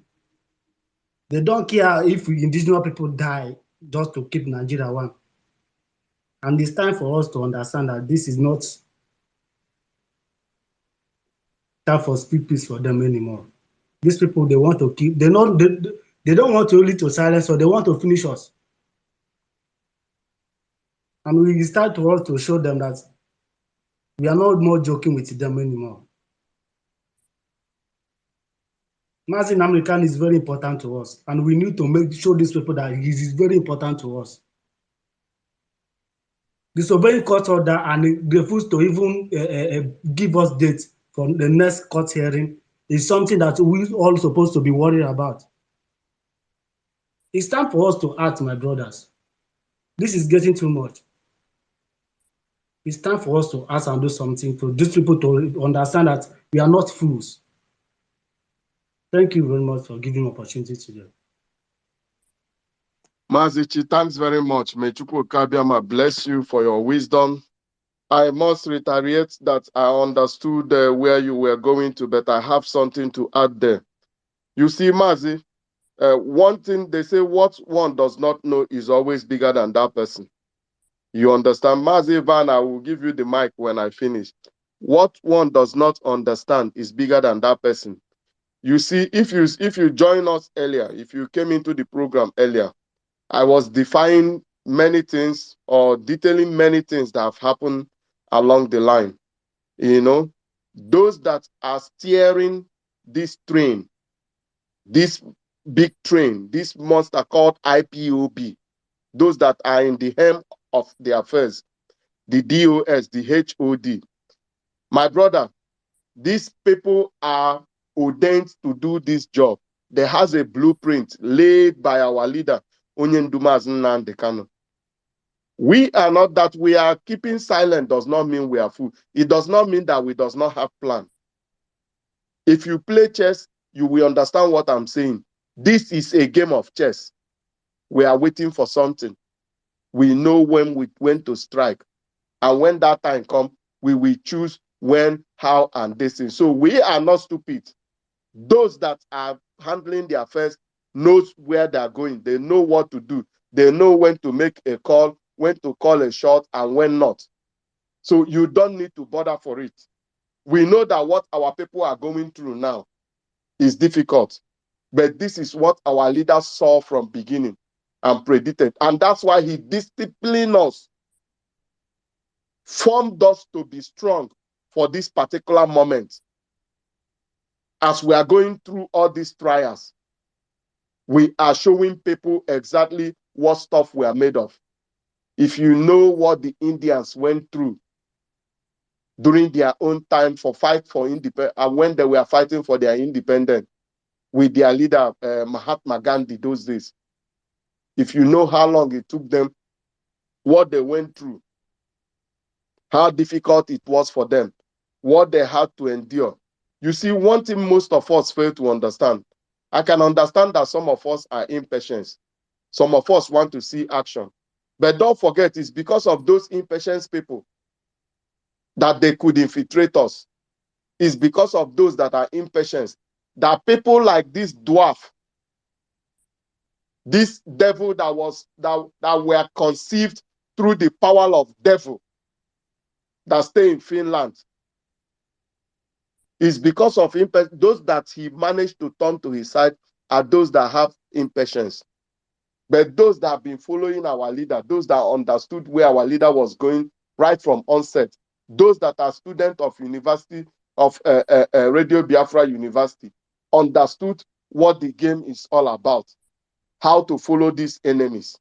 They don't care if indigenous people die just to keep Nigeria one. And it's time for us to understand that this is not time for speak peace for them anymore. These people, they want to keep, they don't want to only to silence us, they want to finish us. And we start to also show them that we are not more joking with them anymore. Mazi Nnamdi Kanu is very important to us, and we need to show these people that he is very important to us. Disobeying court order and refuse to even give us dates for the next court hearing is something that we all supposed to be worried about. It's time for us to act, my brothers. This is getting too much. It's time for us to act and do something for these people to understand that we are not fools. Thank you very much for giving me opportunity today. Mazichi, thanks very much. May Chukwu Kabiama bless you for your wisdom. I must reiterate that I understood where you were going to, but I have something to add there. You see, Mazi, one thing they say, what one does not know is always bigger than that person. You understand? Mazi Van, I will give you the mic when I finish. What one does not understand is bigger than that person. You see, if you join us earlier, if you came into the program earlier, I was defining many things or detailing many things that have happened along the line. You know, those that are steering this train, this big train, this monster called IPOB, those that are in the helm of the affairs, the DOS, the HOD. My brother, these people are ordained to do this job. There has a blueprint laid by our leader, Onyendumaz Nnamdi Kanu. We are not that we are keeping silent does not mean we are fool. It does not mean that we does not have plan. If you play chess, you will understand what I'm saying. This is a game of chess. We are waiting for something. We know when to strike. And when that time comes, we will choose when, how, and this thing. So we are not stupid. Those that are handling the affairs knows where they are going. They know what to do. They know when to make a call, when to call a shot, and when not. So you don't need to bother for it. We know that what our people are going through now is difficult. But this is what our leaders saw from beginning and predicted. And that's why he disciplined us, formed us to be strong for this particular moment. As we are going through all these trials, we are showing people exactly what stuff we are made of. If you know what the Indians went through during their own time for fight for independence, and when they were fighting for their independence with their leader, Mahatma Gandhi, those days, if you know how long it took them, what they went through, how difficult it was for them, what they had to endure. You see, one thing most of us fail to understand. I can understand that some of us are impatient. Some of us want to see action. But don't forget, it's because of those impatient people that they could infiltrate us. It's because of those that are impatient that people like this dwarf, this devil that were conceived through the power of devil that stay in Finland, is because of those that he managed to turn to his side are those that have impatience. But those that have been following our leader, those that understood where our leader was going right from onset, those that are students of University of Radio Biafra University, understood what the game is all about, how to follow these enemies.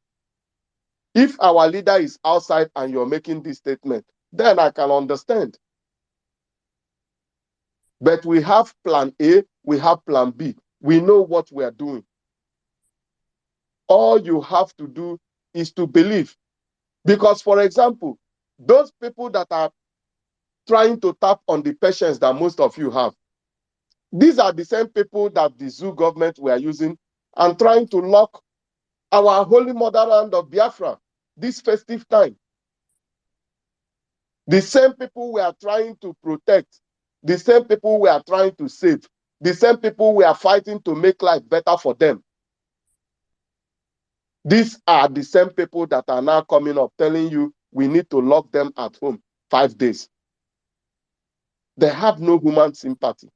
If our leader is outside and you're making this statement, then I can understand. But we have plan A, we have plan B. We know what we are doing. All you have to do is to believe. Because, for example, those people that are trying to tap on the patience that most of you have, these are the same people that the zoo government were using and trying to lock our holy motherland of Biafra this festive time. The same people we are trying to protect, the same people we are trying to save, the same people we are fighting to make life better for them. These are the same people that are now coming up telling you we need to lock them at home 5 days. They have no human sympathy.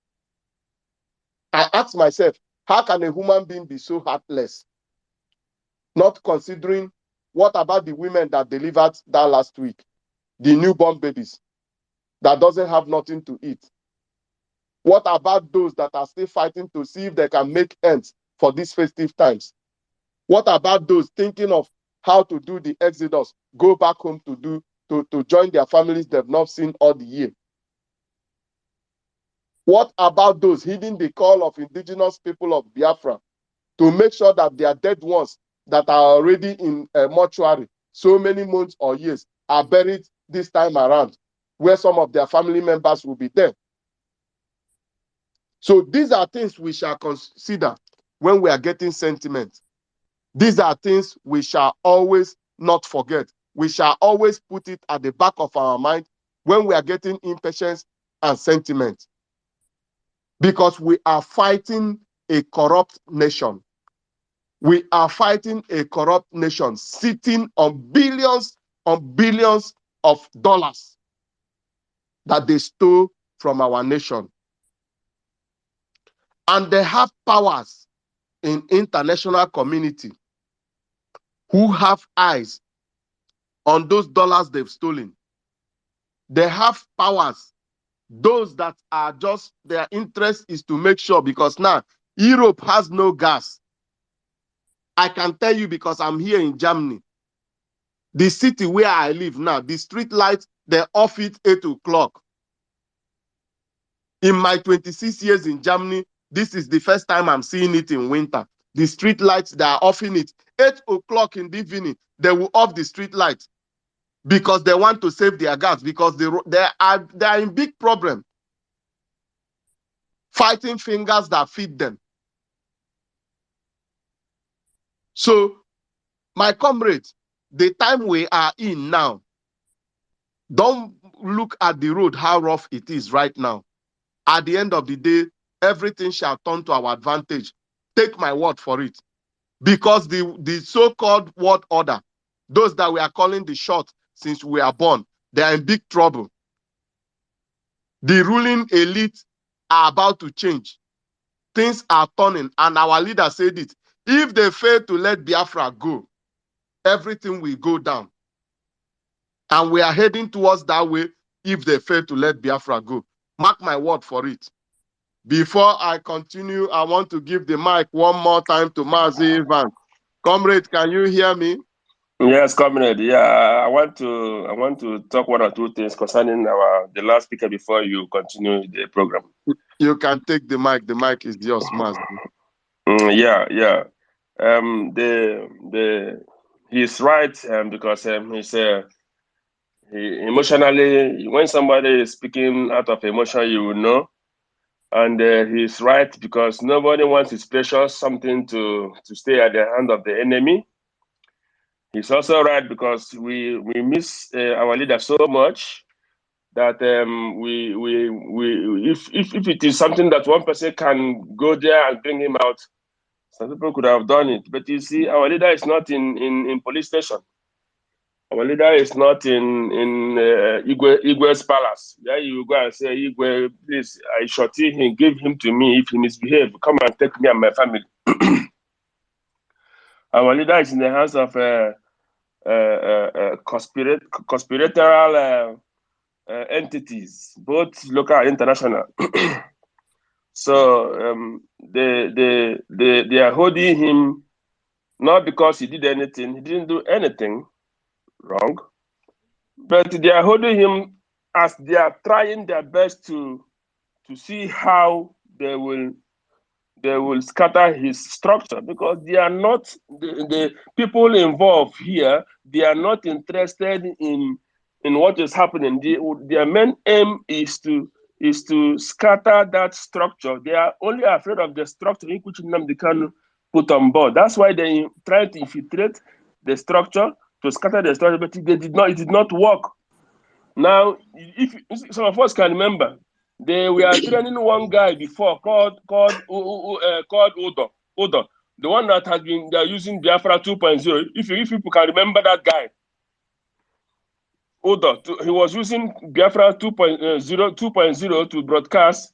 I ask myself, how can a human being be so heartless? Not considering what about the women that delivered that last week, the newborn babies that doesn't have nothing to eat? What about those that are still fighting to see if they can make ends for these festive times? What about those thinking of how to do the exodus, go back home to join their families they've not seen all the year? What about those heeding the call of indigenous people of Biafra to make sure that their dead ones that are already in a mortuary so many months or years are buried this time around, where some of their family members will be there? So these are things we shall consider when we are getting sentiment. These are things we shall always not forget. We shall always put it at the back of our mind when we are getting impatience and sentiment. Because we are fighting a corrupt nation. We are fighting a corrupt nation sitting on billions of dollars. that they stole from our nation. And they have powers in international community who have eyes on those dollars they've stolen. They have powers, those that are just, their interest is to make sure, because now Europe has no gas. I can tell you because I'm here in Germany. The city where I live now, the street lights, they're off it 8 o'clock. In my 26 years in Germany, this is the first time I'm seeing it in winter. The street lights, they are offing it. 8 o'clock in the evening, they will off the street lights because they want to save their gas, because they are in big problem. Fighting fingers that feed them. So, my comrades, the time we are in now, don't look at the road, how rough it is right now. At the end of the day, everything shall turn to our advantage. Take my word for it. Because the so-called world order, those that we are calling the short since we are born, they are in big trouble. The ruling elite are about to change. Things are turning, and our leader said it. If they fail to let Biafra go, everything will go down. And we are heading towards that way if they fail to let Biafra go. Mark my word for it. Before I continue, I want to give the mic one more time to Mazi Ivan. Comrade, can you hear me? Yes, comrade. Yeah, I want to talk one or two things concerning the last speaker before you continue the program. You can take the mic. The mic is yours, Mazi. Yeah. He's right because he emotionally, when somebody is speaking out of emotion, you will know. And he's right because nobody wants his precious something to stay at the hand of the enemy. He's also right because we miss our leader so much that if it is something that one person can go there and bring him out, some people could have done it. But you see, our leader is not in police station. Our leader is not in Igwe's palace. There you go and say, Igwe, please, I shot him, give him to me. If he misbehave, come and take me and my family. Our leader is in the hands of conspiratorial entities, both local and international. So they are holding him not because he did anything. He didn't do anything wrong, but they are holding him as they are trying their best to see how they will scatter his structure, because they are not the people involved here. They are not interested in what is happening. Their main aim is to scatter that structure. They are only afraid of the structure in which Nnamdi Kanu put on board. That's why they try to infiltrate the structure, to scatter the structure, but it did not work. Now, if some of us can remember, we are training one guy before called Udo, the one that has been, they are using Biafra 2.0. If people can remember that guy, Udo, he was using Biafra 2.0 to broadcast.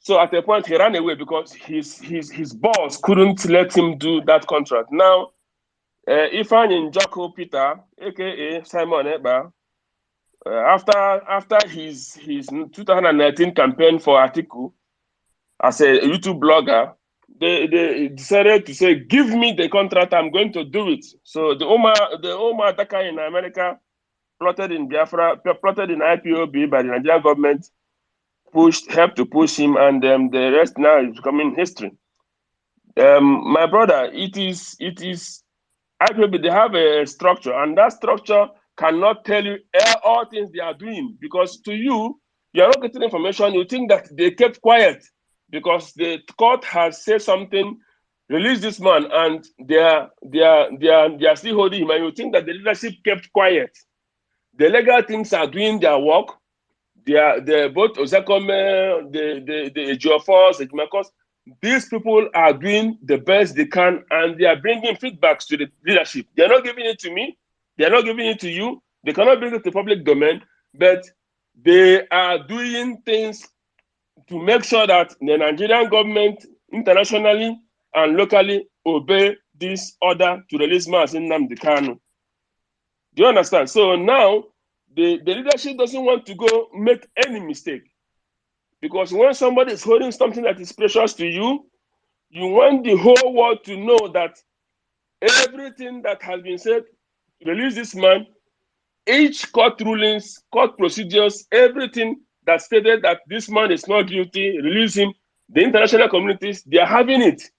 So at a point he ran away because his boss couldn't let him do that contract. Now, Ifeanyi Njoku Peter, aka Simon Eba, after his 2019 campaign for Atiku as a YouTube blogger, they decided to say, give me the contract, I'm going to do it. So the Omar Daka in America plotted in Biafra, plotted in IPOB by the Nigerian government, helped to push him, and the rest now is becoming history. My brother, it is IPOB, they have a structure, and that structure cannot tell you all things they are doing, because to you, you are not getting information. You think that they kept quiet because the court has said something, release this man, and they are still holding him, and you think that the leadership kept quiet. The legal teams are doing their work. They are both Ozekome, the Ejiofor, the Jimakos. These people are doing the best they can, and they are bringing feedbacks to the leadership. They are not giving it to me. They are not giving it to you. They cannot bring it to public domain, but They are doing things to make sure that the Nigerian government internationally and locally obey this order to release Mazi Nnamdi Kanu. Do you understand? So now the leadership doesn't want to go make any mistake. Because when somebody is holding something that is precious to you, you want the whole world to know that everything that has been said, release this man, each court rulings, court procedures, everything that stated that this man is not guilty, release him, the international communities, they are having it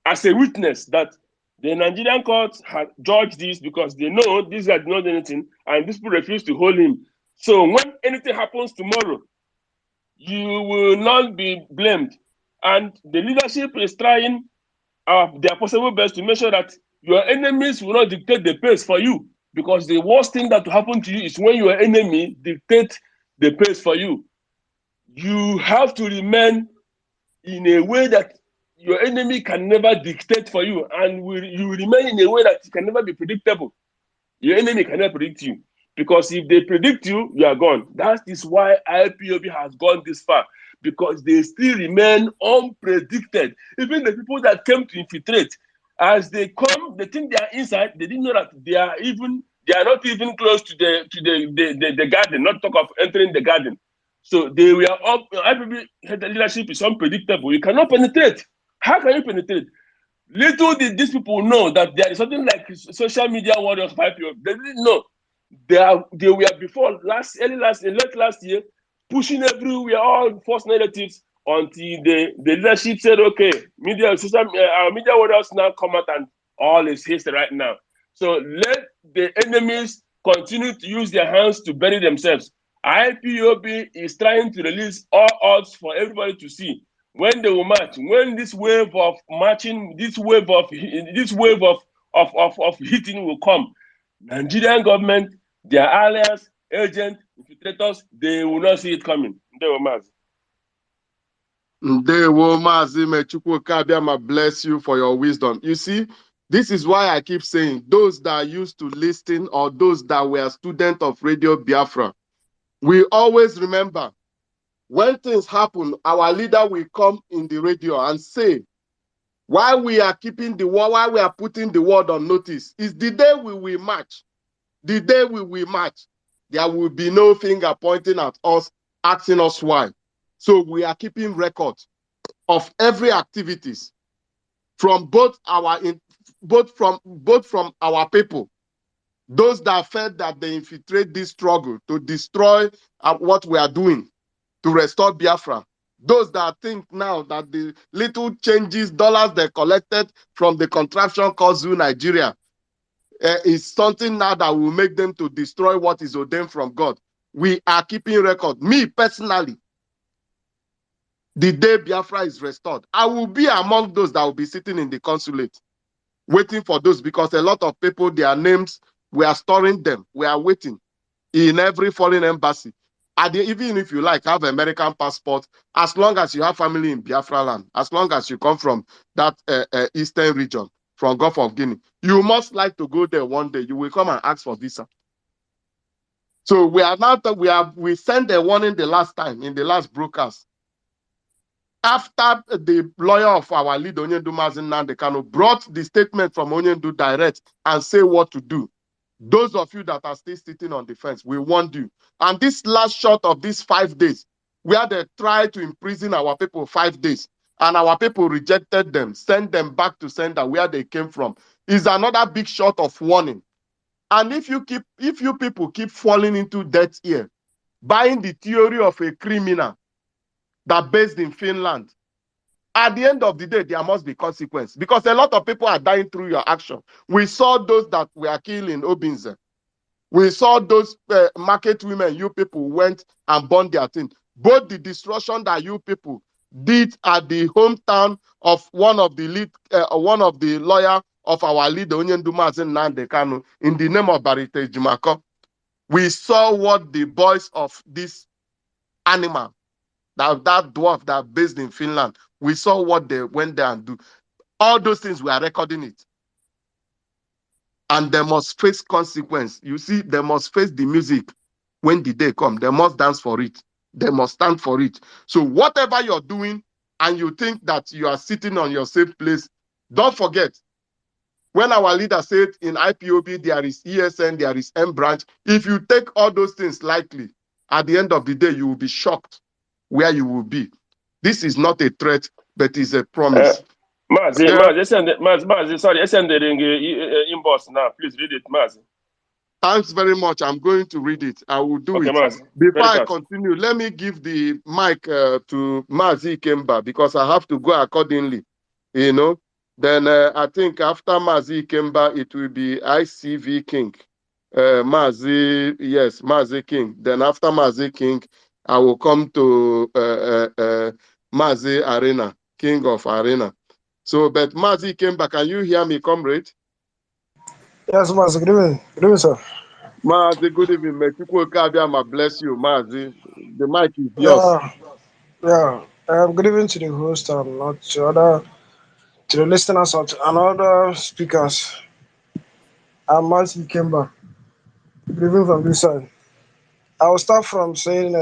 as a witness that the Nigerian courts have judged this because they know this guy did not do anything and these people refuse to hold him. So when anything happens tomorrow, you will not be blamed. And the leadership is trying their possible best to make sure that your enemies will not dictate the pace for you. Because the worst thing that will happen to you is when your enemy dictates the pace for you. You have to remain in a way that your enemy can never dictate for you, and you remain in a way that can never be predictable. Your enemy cannot predict you. Because if they predict you, you are gone. That is why IPOB has gone this far. Because they still remain unpredicted. Even the people that came to infiltrate, as they come, they think they are inside. They didn't know that they are not even close to the garden. Not talk of entering the garden. So they were up. IPOB leadership is unpredictable. You cannot penetrate. How can you penetrate? Little did these people know that there is something like social media warriors 5 years. They didn't know. They were before late last year, pushing everywhere, all false narratives until the leadership said, okay, our media warriors now come out and all is history right now. So let the enemies continue to use their hands to bury themselves. IPOB is trying to release all odds for everybody to see. When they will march, when this wave of marching, this wave of hitting will come, Nigerian government, their allies, agents, infiltrators, they will not see it coming. Ndewo Mazi. Ndewo Mazi Mechukwu bless you for your wisdom. You see, this is why I keep saying those that are used to listening or those that were students of Radio Biafra, we always remember when things happen, our leader will come in the radio and say, why we are keeping the word, why we are putting the word on notice, is the day we will march. The day we will march, there will be no finger pointing at us, asking us why. So we are keeping record of every activities from both from our people, those that felt that they infiltrate this struggle to destroy what we are doing to restore Biafra. Those that think now that the little changes, dollars they collected from the contraption called Zoo Nigeria is something now that will make them to destroy what is ordained from God. We are keeping record. Me personally, the day Biafra is restored, I will be among those that will be sitting in the consulate waiting for those, because a lot of people, their names, we are storing them. We are waiting in every foreign embassy. Even if you like, have American passport, as long as you have family in Biafra land, as long as you come from that eastern region, from Gulf of Guinea, you must like to go there one day. You will come and ask for visa. So we are now, we sent a warning the last time, in the last broadcast. After the lawyer of our lead, Onyendu Mazi Nnamdi Kanu, brought the statement from Onyendu direct and say what to do. Those of you that are still sitting on the fence, we warned you. And this last shot of these 5 days, where they tried to imprison our people 5 days, and our people rejected them, sent them back to sender where they came from, is another big shot of warning. And if you people keep falling into debt here, buying the theory of a criminal that based in Finland, at the end of the day, there must be consequence, because a lot of people are dying through your action. We saw those that were killed in Obinze. We saw those market women, you people went and burned their thing. Both the destruction that you people did at the hometown of one of the lawyer of our leader, Onyendu Mazi Nnamdi Kanu, in the name of Barite Jimako. We saw what the boys of this animal, that dwarf that based in Finland, we saw what they went there and do. All those things, we are recording it. And they must face consequence. You see, they must face the music. when the day comes, they must dance for it. They must stand for it. So whatever you're doing and you think that you are sitting on your safe place, don't forget, when our leader said in IPOB, there is ESN, there is M branch, if you take all those things lightly, at the end of the day, you will be shocked where you will be. This is not a threat, but is a promise. Mazi, Yeah. Mazi, sorry, send the inbox now. Please read it, Mazi. Thanks very much. I'm going to read it. I will do Okay, it. Mazi. Before Very I fast. continue, let me give the mic to Mazi Kemba because I have to go accordingly. You know, then I think after Mazi Kemba, it will be ICV King. Mazi, yes, Mazi King. Then after Mazi King, I will come to Mazi Arena, King of Arena. So, but Mazi Kemba, can you hear me, comrade? Yes, Master. Good evening. Good evening, sir. Mazi, good evening. May Chukwu Okeabia bless you, Mazi. The mic is yours. Yeah, yeah. Good evening to the host and not to the listeners and to another speakers. I'm Mazi Kemba. Good evening from this side. I will start from saying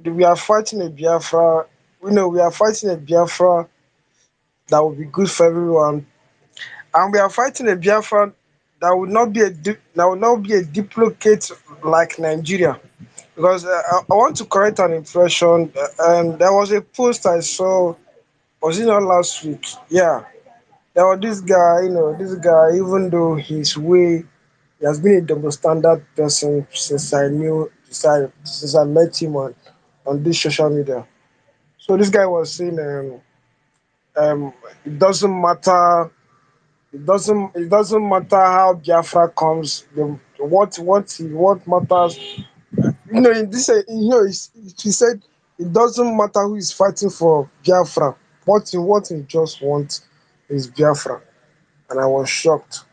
we are fighting a Biafra. We are fighting a Biafra that will be good for everyone, and we are fighting a Biafra that will not be a duplicate like Nigeria. Because I want to correct an impression. There was a post I saw, was it not last week? Yeah, there was this guy. This guy, even though he has been a double standard person since I met him on this social media. So this guy was saying, it doesn't matter. It doesn't matter how Biafra comes. What matters, in this, he said it doesn't matter who is fighting for Biafra. What he just wants is Biafra, and I was shocked.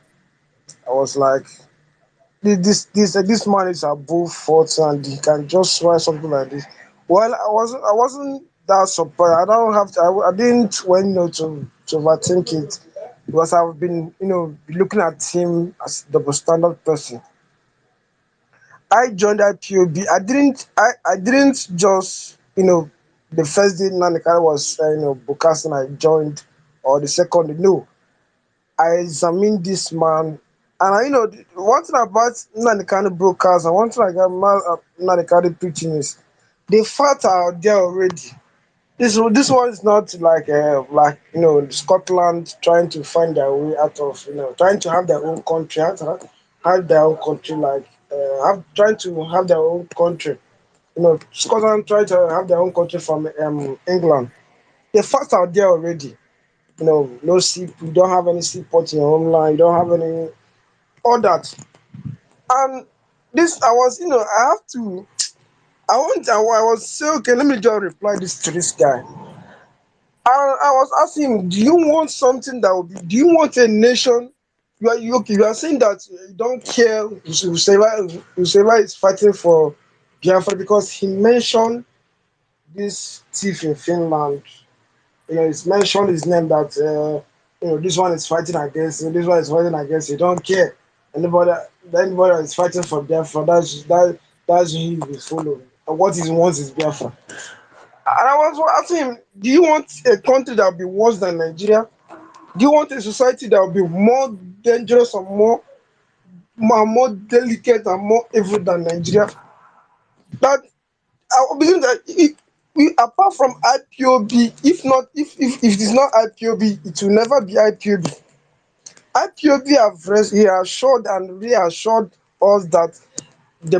I was like, this man is above 40 and he can just write something like this. Well, I wasn't that surprised. I don't have to. I didn't went to overthink it because I've been looking at him as double standard person. I joined IPOB. I didn't just the first day Nanika was broadcasting. I joined, or the second day. No, I examined this man, and one thing about Nanika broadcast and one thing I got Nanika preaching is the facts are out there already. This one is not like Scotland trying to find their way out of trying to have their own country, have their own country, like trying to have their own country. Scotland trying to have their own country from England. The facts are there already. No sea, you don't have any seaport in your homeland. You don't have any all that. And this, I was, I have to. I was say, okay, let me just reply this to this guy. I was asking him, do you want something that will be, do you want a nation? You are saying that you don't care whoever is fighting for Biafra, because he mentioned this thief in Finland. He's mentioned his name that, this one is fighting against him, this one is fighting against him. He don't care. Anybody, anybody that is fighting for Biafra, that's who he will follow. And what he wants is Biafra. And I was asking him, do you want a country that will be worse than Nigeria? Do you want a society that will be more dangerous and more delicate and more evil than Nigeria? That I believe that apart from IPOB, if it is not IPOB, it will never be IPOB. IPOB he assured and reassured us that the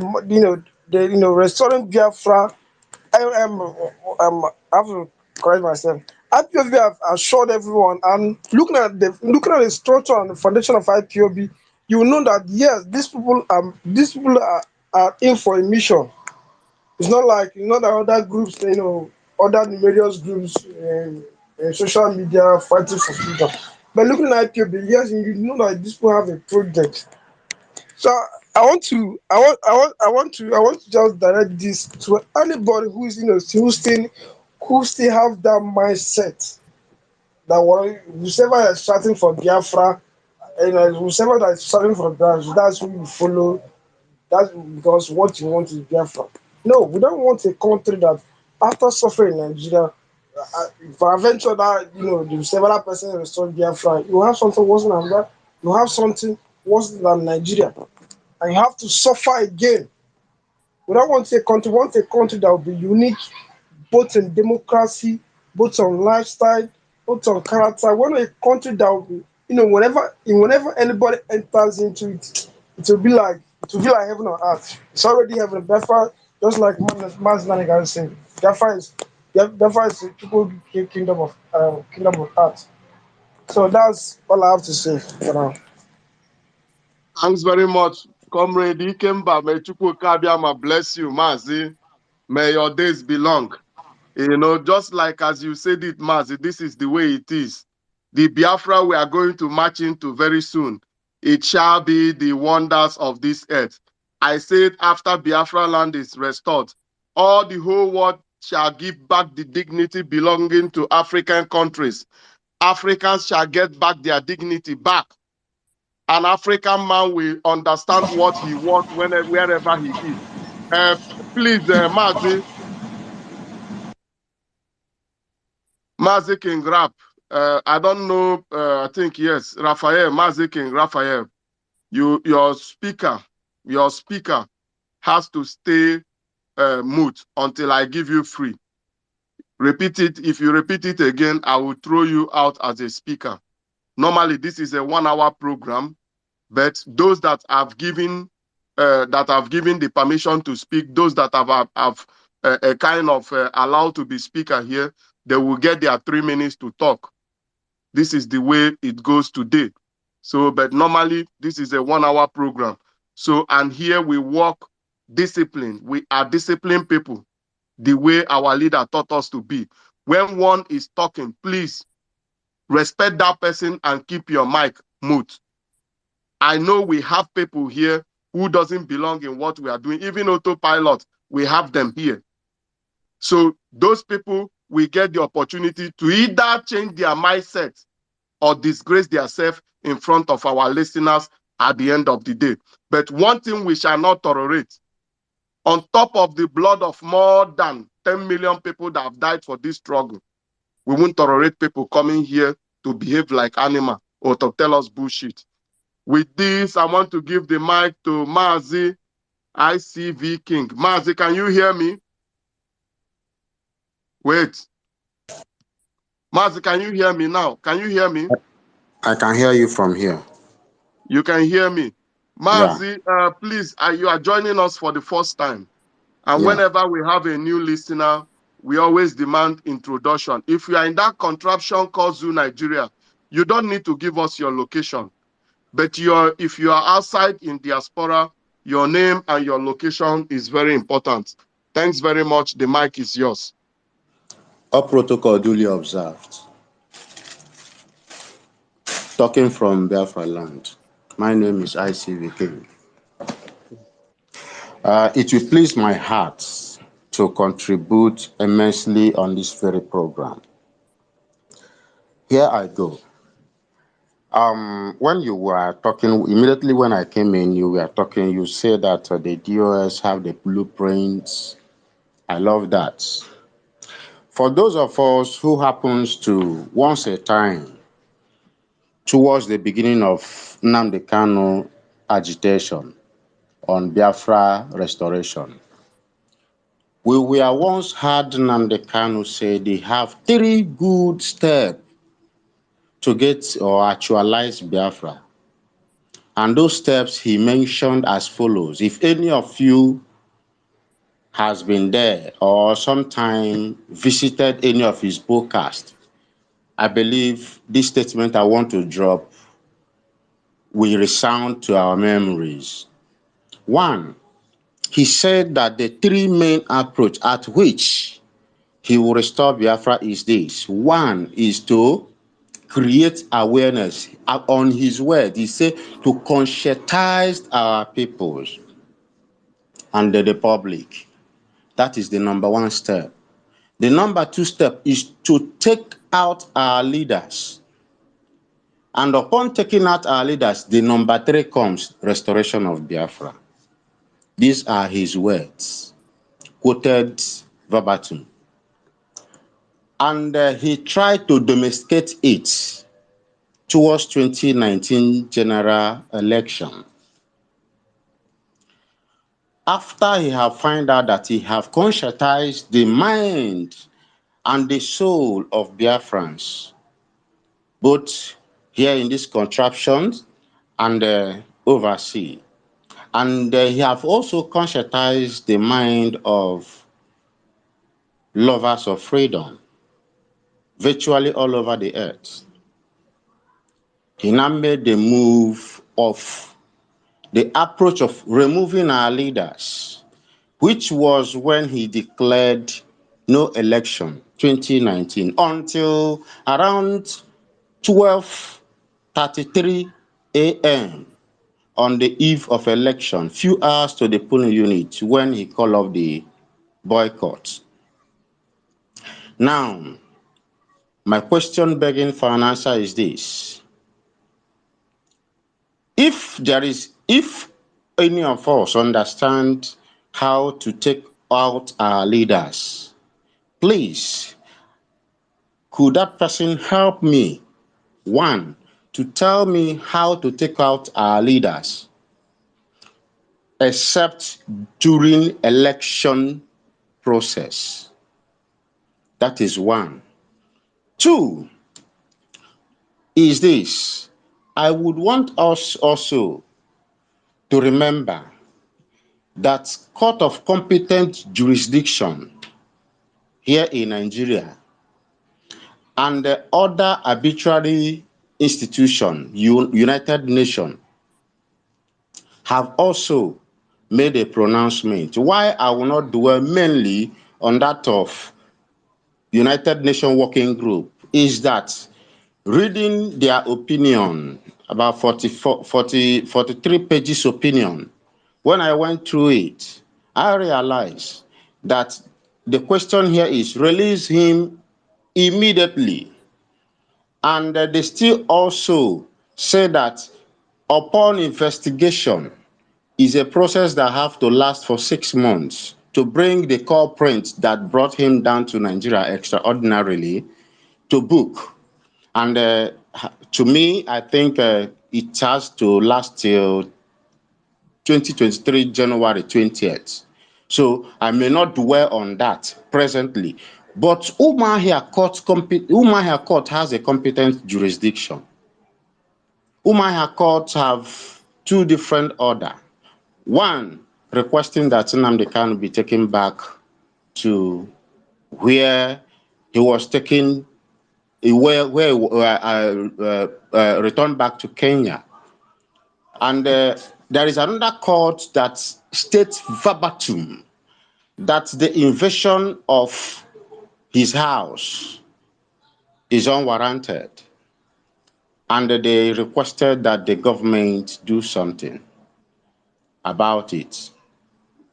restoring Biafra. I have to correct myself. IPOB have assured everyone, and looking at the structure and the foundation of IPOB, you will know that yes, these people are in for a mission. It's not like the other groups, other numerous groups in social media fighting for freedom. But looking at IPOB, yes, you know that these people have a project. So I want to just direct this to anybody who is who still have that mindset that whoever is starting for Biafra, whoever that is starting for Biafra, that's who you follow, that's because what you want is Biafra. No, we don't want a country that after suffering in Nigeria, for eventually that the several percent restore Biafra, you have something worse than that. You have something worse than Nigeria, and you have to suffer again. We don't want a country. We want a country that will be unique, both in democracy, both on lifestyle, both on character. We want a country that will be, whenever anybody enters into it, it will be like heaven on earth. It's already heaven. Biafra, just like Mazi guys saying, Biafra is the people kingdom of earth. So that's all I have to say for now. Thanks very much, Comrade Ikemba. May Chukwu Kabiama bless you, Mazi. May your days be long. Just like as you said it, Mazi, this is the way it is. The Biafra we are going to march into very soon, it shall be the wonders of this earth. I said after Biafra land is restored, all the whole world shall give back the dignity belonging to African countries. Africans shall get back their dignity back. An African man will understand what he wants wherever he is. Please, Mazi King Rap. I don't know. I think yes, Raphael, Mazi King Raphael. Your speaker has to stay mute until I give you free. Repeat it. If you repeat it again, I will throw you out as a speaker. Normally, this is a 1-hour program, but those that have given the permission to speak, those that have a kind of allowed to be speaker here, they will get their 3 minutes to talk. This is the way it goes today. So, but normally this is a 1-hour program. So, and here we work discipline. We are disciplined people, the way our leader taught us to be. When one is talking, please respect that person and keep your mic mute. I know we have people here who doesn't belong in what we are doing. Even autopilot, we have them here. So those people will get the opportunity to either change their mindset or disgrace themselves in front of our listeners at the end of the day. But one thing we shall not tolerate, on top of the blood of more than 10 million people that have died for this struggle, we won't tolerate people coming here to behave like animals or to tell us bullshit. With this, I want to give the mic to Mazi, ICV King. Mazi, can you hear me? Wait. Mazi, can you hear me now? Can you hear me? I can hear you from here. You can hear me. Mazi, please, you are joining us for the first time. And whenever we have a new listener, we always demand introduction. If you are in that contraption called Zoo Nigeria, you don't need to give us your location. But if you are outside in diaspora, your name and your location is very important. Thanks very much. The mic is yours. All protocol duly observed. Talking from Biafra land. My name is ICV King. It will please my heart to contribute immensely on this very program. Here I go. When you were talking, immediately when I came in, you were talking, you said that the DOS have the blueprints. I love that. For those of us who happens to, once a time, towards the beginning of Nnamdi Kanu agitation on Biafra restoration, we were once heard Nnamdi Kanu say they have 3 good steps to get or actualize Biafra. And those steps he mentioned as follows. If any of you has been there or sometime visited any of his podcasts, I believe this statement I want to drop will resound to our memories. 1, he said that the 3 main approach at which he will restore Biafra is this. 1 is to create awareness. On his word, he said to conscientize our peoples and the public. That is the number 1 step. The number 2 step is to take out our leaders. And upon taking out our leaders, the number 3 comes restoration of Biafra. These are his words, quoted verbatim. And he tried to domesticate it towards 2019 general election. After he have found out that he have conscientized the mind and the soul of Biafrans, both here in this contraption and overseas. And he have also conscientized the mind of lovers of freedom, virtually all over the earth. He now made the move of the approach of removing our leaders, which was when he declared no election 2019 until around 12:33 a.m. on the eve of election, few hours to the polling unit, when he called off the boycott. Now, my question begging for an answer is this. If any of us understand how to take out our leaders, please, could that person help me? One, to tell me how to take out our leaders, except during election process. That is one. Two is this. I would want us also to remember that court of competent jurisdiction here in Nigeria and the other arbitrary institution, United Nations, have also made a pronouncement. Why I will not dwell mainly on that of United Nations Working Group is that reading their opinion, about 43 pages opinion, when I went through it, I realized that the question here is release him immediately. And they still also say that upon investigation is a process that have to last for 6 months to bring the culprit that brought him down to Nigeria extraordinarily to book. And to me, I think it has to last till 2023, January 20th. So I may not dwell on that presently. But Umuahia Court has a competent jurisdiction. Umuahia Court have two different orders. One, requesting that Nnamdi Kanu be taken back to where he was taken, where returned back to Kenya. And there is another court that states verbatim that the invasion of his house is unwarranted. And they requested that the government do something about it.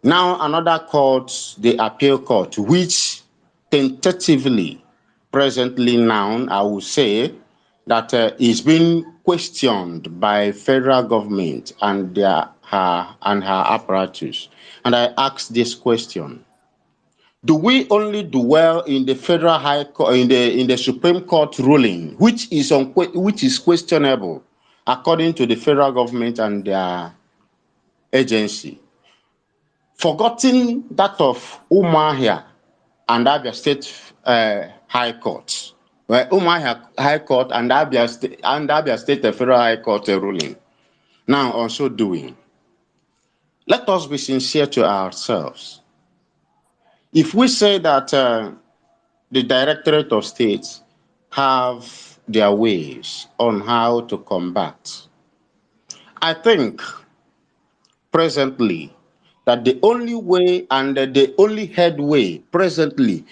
Now another court, the appeal court, which tentatively, presently now, I will say, that is being questioned by federal government and her apparatus. And I ask this question: do we only dwell in the federal high court, in the Supreme Court ruling, which is questionable according to the federal government and their agency, forgetting that of Umuahia and Abia State High Court, where Umuahia High Court and Abia State Federal High Court ruling now also doing? Let us be sincere to ourselves. If we say that the Directorate of State have their ways on how to combat, I think presently that the only way and the only headway presently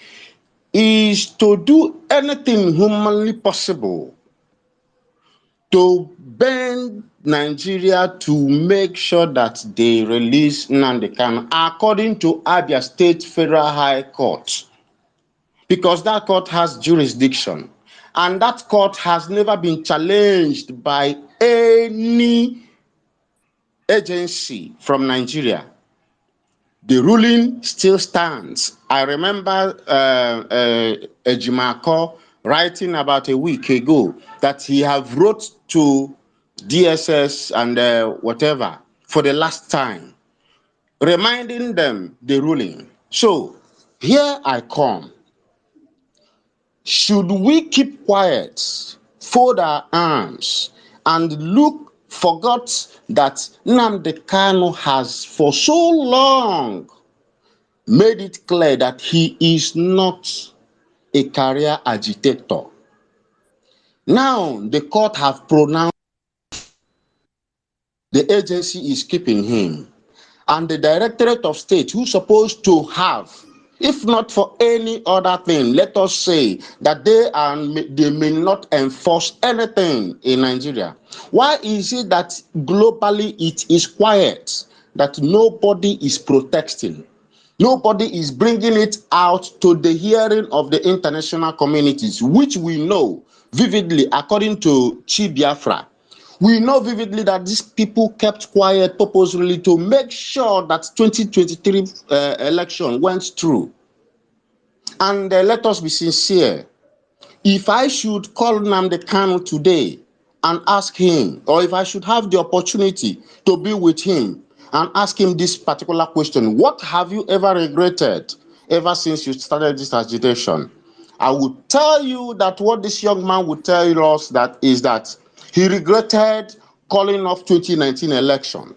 is to do anything humanly possible to bend Nigeria to make sure that they release Nnamdi Kanu according to Abia State Federal High Court, because that court has jurisdiction and that court has never been challenged by any agency from Nigeria. The ruling still stands. I remember Ejimako writing about a week ago that he have wrote to DSS and whatever for the last time, reminding them the ruling. So here I come. Should we keep quiet, fold our arms, and forgot that Nnamdi Kanu has for so long made it clear that he is not a career agitator? Now the court have pronounced the agency is keeping him, and the Directorate of State, who's supposed to have, if not for any other thing, let us say that they may not enforce anything in Nigeria. Why is it that globally it is quiet, that nobody is protesting? Nobody is bringing it out to the hearing of the international communities, which we know vividly, according to Biafra. We know vividly that these people kept quiet purposely to make sure that 2023 election went through. And let us be sincere. If I should call Nnamdi Kanu today and ask him, or if I should have the opportunity to be with him and ask him this particular question, what have you ever regretted ever since you started this agitation? I would tell you that what this young man would tell us that is that he regretted calling off 2019 election.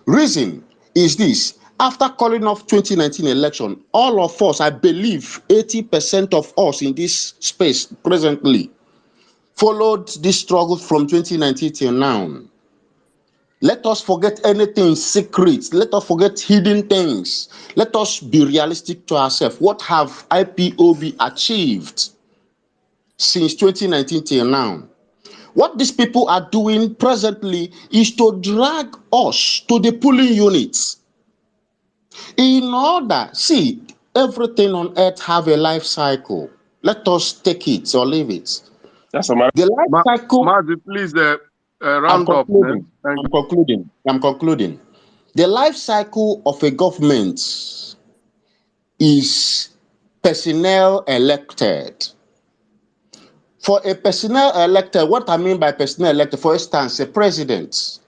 Reason is this: after calling off 2019 election, all of us, I believe 80% of us in this space presently, followed this struggle from 2019 till now. Let us forget anything secret. Let us forget hidden things. Let us be realistic to ourselves. What have IPOB achieved since 2019 till now? What these people are doing presently is to drag us to the polling units. In order, see, everything on earth have a life cycle. Let us take it or leave it. That's a matter. The life cycle. Mazi, please I'm round up, man. concluding. Thank I'm you. concluding. I'm concluding. The life cycle of a government is personnel elected. For a personnel elected, what I mean by personnel elected, for instance, a president.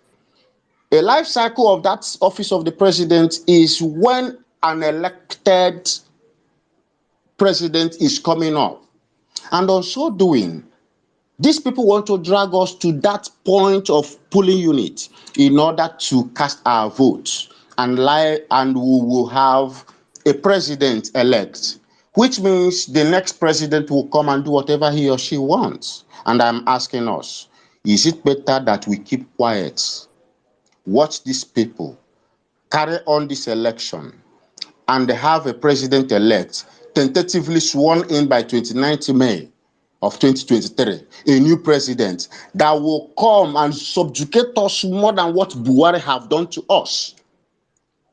A life cycle of that office of the president is when an elected president is coming up. And on so doing, these people want to drag us to that point of polling unit in order to cast our vote and we will have a president elect, which means the next president will come and do whatever he or she wants. And I'm asking us, is it better that we keep quiet, watch these people carry on this election, and have a president-elect tentatively sworn in by 29th May of 2023, a new president that will come and subjugate us more than what Buhari have done to us?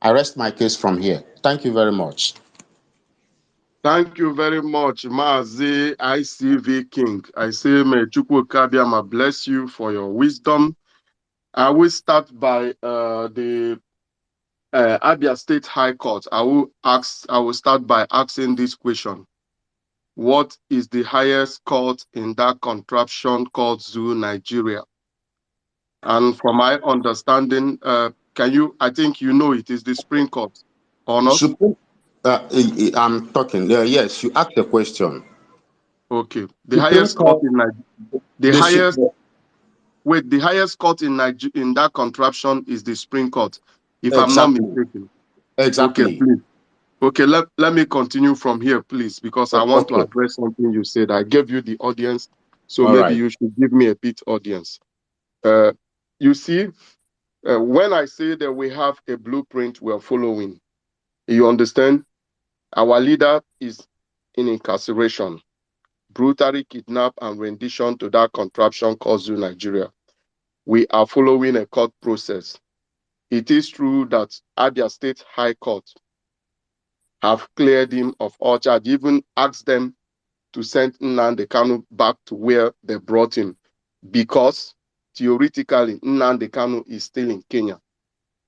I rest my case from here. Thank you very much. Thank you very much, Mazi ICV King. I say, may Chukwu Kabiama bless you for your wisdom. I will start by the Abia State High Court. I will start by asking this question: what is the highest court in that contraption called Zoo, Nigeria? And from my understanding, I think you know it is the Supreme Court, or not? I'm talking. Yes, you asked a question. Okay. The Supreme highest court Court, in Nigeria, the highest court in that contraption is the Supreme Court, if I'm not exactly. mistaken. Okay, Exactly. please. Okay, let me continue from here, please, because I want to Okay. address something you said. I gave you the audience, so All maybe right. you should give me a bit audience. You see, when I say that we have a blueprint we're following, you understand? Our leader is in incarceration, brutally kidnapped and rendition to that contraption called Zoo, Nigeria. We are following a court process. It is true that Abia State High Court have cleared him of all charge, even asked them to send Nnamdi Kanu back to where they brought him, because theoretically Nnamdi Kanu is still in Kenya.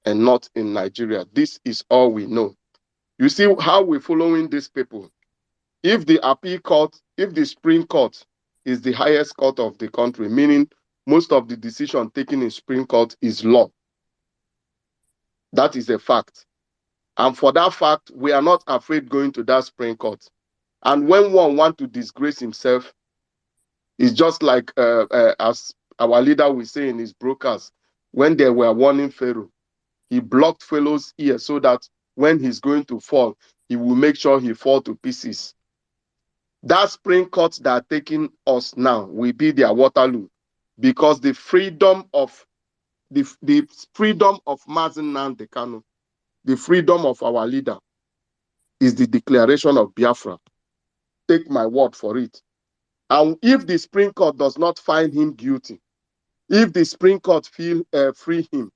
and not in Nigeria. This is all we know. You see how we're following these people. If the appeal court, if the Supreme Court is the highest court of the country, meaning most of the decision taken in Supreme Court is law. That is a fact. And for that fact, we are not afraid going to that Supreme Court. And when one wants to disgrace himself, it's just like as our leader will say in his broadcast, when they were warning Pharaoh, he blocked Pharaoh's ear so that when he's going to fall, he will make sure he fall to pieces. That Supreme Court that are taking us now will be their Waterloo, because the freedom of Mazi Nnamdi Kanu, the freedom of our leader, is the declaration of Biafra. Take my word for it. And if the Supreme Court does not find him guilty, if the Supreme Court frees him,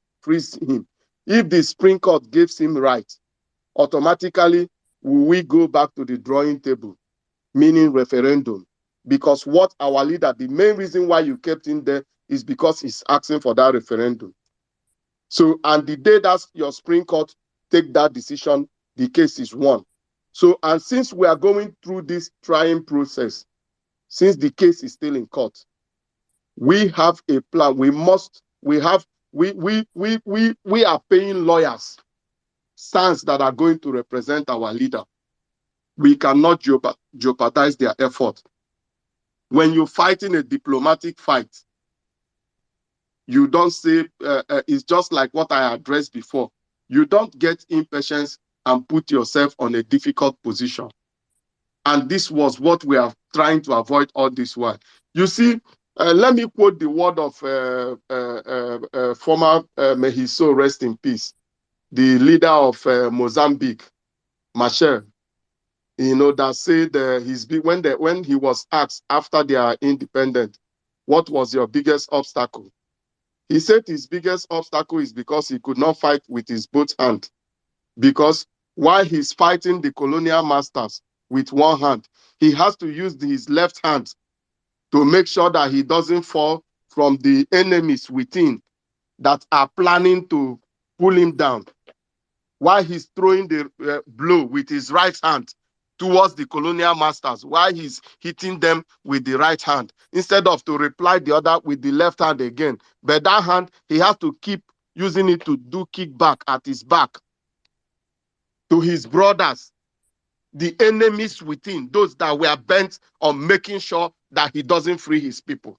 if the Supreme Court gives him right, automatically will we go back to the drawing table, meaning referendum. Because what our leader, the main reason why you kept him there is because he's asking for that referendum. So, and the day that your Supreme Court take that decision, the case is won. So, and since we are going through this trying process, since the case is still in court, we have a plan. We are paying lawyers, sons that are going to represent our leader. We cannot jeopardize their effort. When you're fighting a diplomatic fight, you don't say, it's just like what I addressed before. You don't get impatience and put yourself on a difficult position. And this was what we are trying to avoid all this while. You see, let me quote the word of former, may he so rest in peace, the leader of Mozambique, Machel, you know, that said when he was asked after they are independent, what was your biggest obstacle? He said his biggest obstacle is because he could not fight with his both hand. Because while he's fighting the colonial masters with one hand, he has to use his left hand to make sure that he doesn't fall from the enemies within that are planning to pull him down. While he's throwing the blow with his right hand towards the colonial masters, while he's hitting them with the right hand, instead of to reply the other with the left hand again. But that hand, he has to keep using it to do kickback at his back to his brothers, the enemies within, those that were bent on making sure that he doesn't free his people.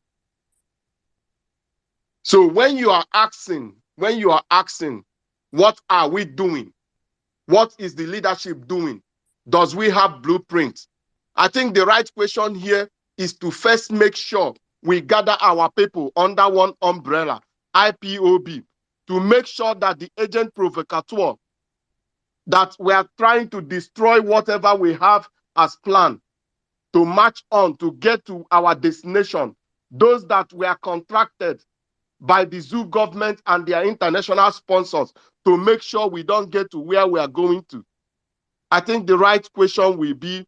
So when you are asking, what are we doing? What is the leadership doing? Does we have blueprints? I think the right question here is to first make sure we gather our people under one umbrella, IPOB, to make sure that the agent provocateur, that we are trying to destroy whatever we have as planned to march on to get to our destination, those that were contracted by the zoo government and their international sponsors to make sure we don't get to where we are going to. I think the right question will be,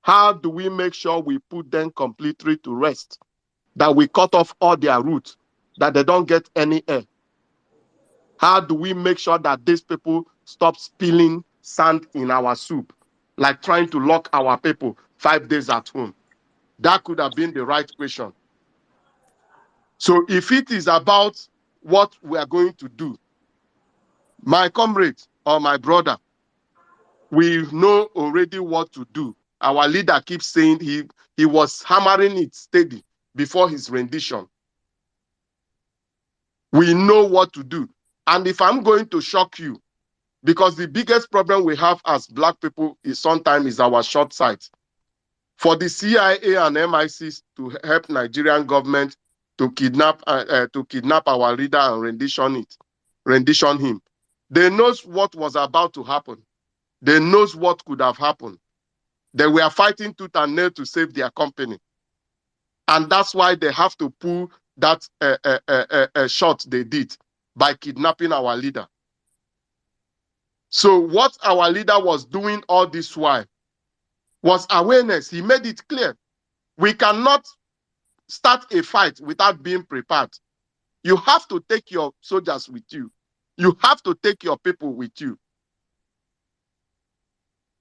how do we make sure we put them completely to rest, that we cut off all their roots, that they don't get any air? How do we make sure that these people stop spilling sand in our soup, like trying to lock our people 5 days at home? That could have been the right question. So if it is about what we are going to do, my comrade or my brother, we know already what to do. Our leader keeps saying he was hammering it steady before his rendition. We know what to do. And if I'm going to shock you, because the biggest problem we have as Black people is sometimes our short sight. For the CIA and MI6 to help Nigerian government to kidnap our leader and rendition him, they knows what was about to happen. They knows what could have happened. They were fighting tooth and nail to save their company. And that's why they have to pull that shot they did by kidnapping our leader. So what our leader was doing all this while was awareness. He made it clear. We cannot start a fight without being prepared. You have to take your soldiers with you. You have to take your people with you.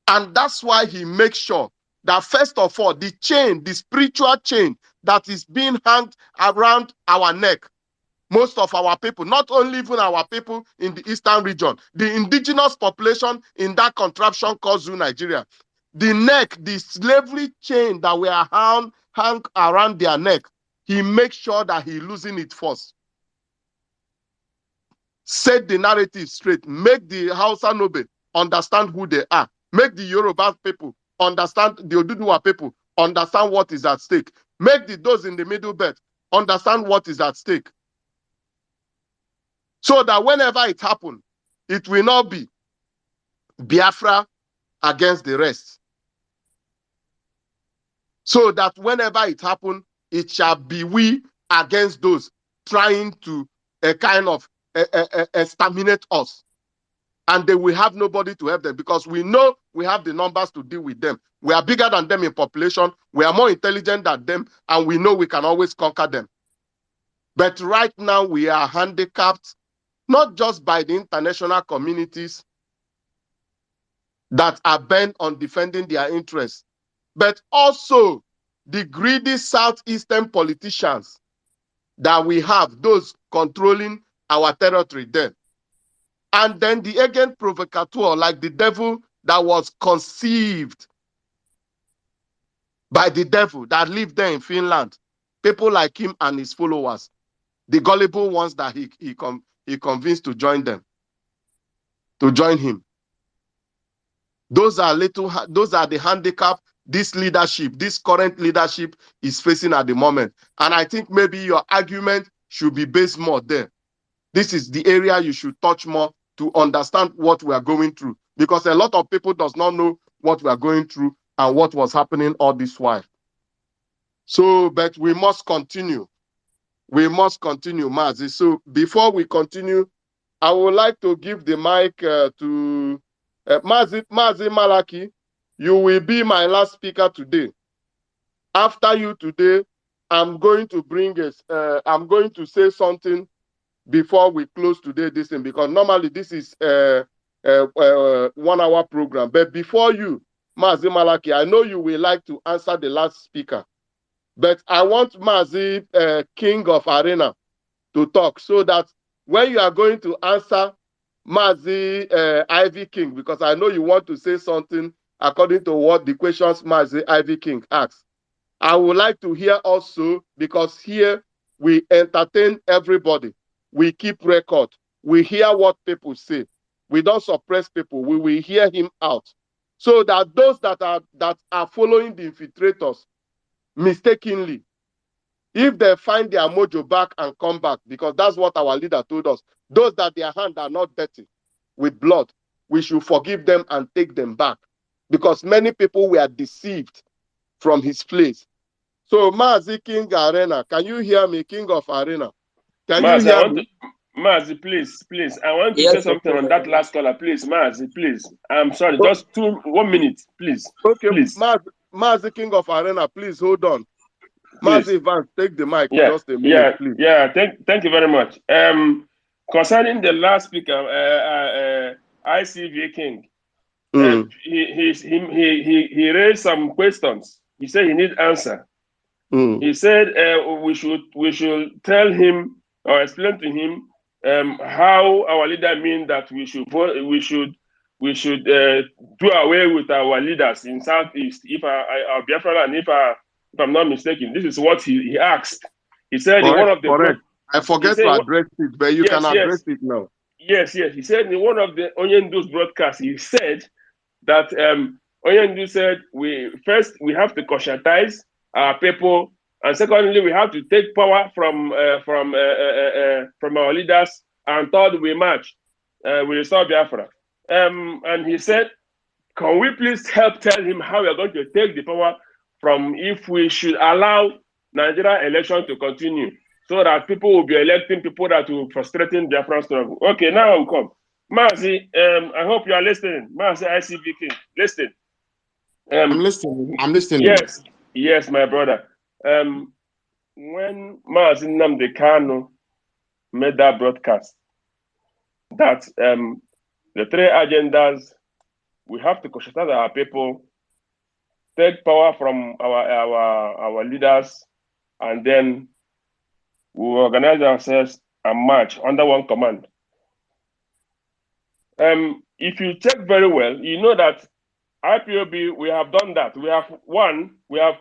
And that's why he makes sure that first of all, the chain, the spiritual chain that is being hung around our neck, most of our people, not only even our people in the eastern region, the indigenous population in that contraption called Zoo Nigeria, the neck, the slavery chain that we are hung around their neck, he makes sure that he losing it first. Set the narrative straight. Make the Hausa Nobe understand who they are. Make the Yoruba people understand, the Oduduwa people understand what is at stake. Make those in the middle belt understand what is at stake. So that whenever it happens, it will not be Biafra against the rest. So that whenever it happens, it shall be we against those trying to kind of exterminate us. And they will have nobody to help them because we know we have the numbers to deal with them. We are bigger than them in population. We are more intelligent than them, and we know we can always conquer them. But right now, we are handicapped, not just by the international communities that are bent on defending their interests, but also the greedy southeastern politicians that we have, those controlling our territory there. And then the agent provocateur, like the devil that was conceived by the devil that lived there in Finland. People like him and his followers, the gullible ones that he convinced to join them, to join him. Those are the handicap this leadership, this current leadership is facing at the moment. And I think maybe your argument should be based more there. This is the area you should touch more to understand what we are going through. Because a lot of people does not know what we are going through and what was happening all this while. So, but we must continue. We must continue, Mazi. So before we continue, I would like to give the mic to Mazi Malaki. You will be my last speaker today. After you today, I'm going to I'm going to say something before we close today this thing, because normally this is a 1 hour program. But before you, Mazi Malaki, I know you will like to answer the last speaker. But I want Mazi, King of Arena, to talk so that when you are going to answer Mazi Ivy King, because I know you want to say something according to what the questions Mazi Ivy King asks. I would like to hear also, because here we entertain everybody. We keep record. We hear what people say. We don't suppress people. We will hear him out. So that those that are following the infiltrators mistakenly, if they find their mojo back and come back, because that's what our leader told us, those that their hands are not dirty with blood, we should forgive them and take them back. Because many people were deceived from his place. So, Mazi King Arena, can you hear me, King of Arena? Can Mazi, you hear me? Mazi, please. I want to Yes, say something on that last caller, please. Mazi, please. I'm sorry, Oh, just 1 minute, please. okay, Please. Mazi King of Arena, please hold on. Please. Mazi Vance, take the mic, Yeah, just a minute, please. Thank you very much. Concerning the last speaker, ICV King, he raised some questions. He said he needs answer. He said we should tell him or explain to him how our leader means that we should do away with our leaders in Southeast. If our Biafra, and if I'm not mistaken, this is what he asked. He said in one of the correct. I forget to address it, but you can address it now. Yes. He said in one of the Onyendu's broadcasts, he said that Onyendu said we have to conscientize our people, and secondly, we have to take power from our leaders, and third, we march, we restore Biafra. And he said, can we please help tell him how we are going to take the power from, if we should allow Nigeria election to continue, so that people will be electing people that will frustrating Biafra struggle. Okay, now I'll come. Mazi, I hope you are listening. Mazi ICV King, listen. I'm listening. Yes, my brother. When Mazi Nnamdi Kanu made that broadcast, that the three agendas, we have to conscientize our people, take power from our leaders, and then we organize ourselves and march under one command. If you check very well, you know that IPOB, we have done that. We have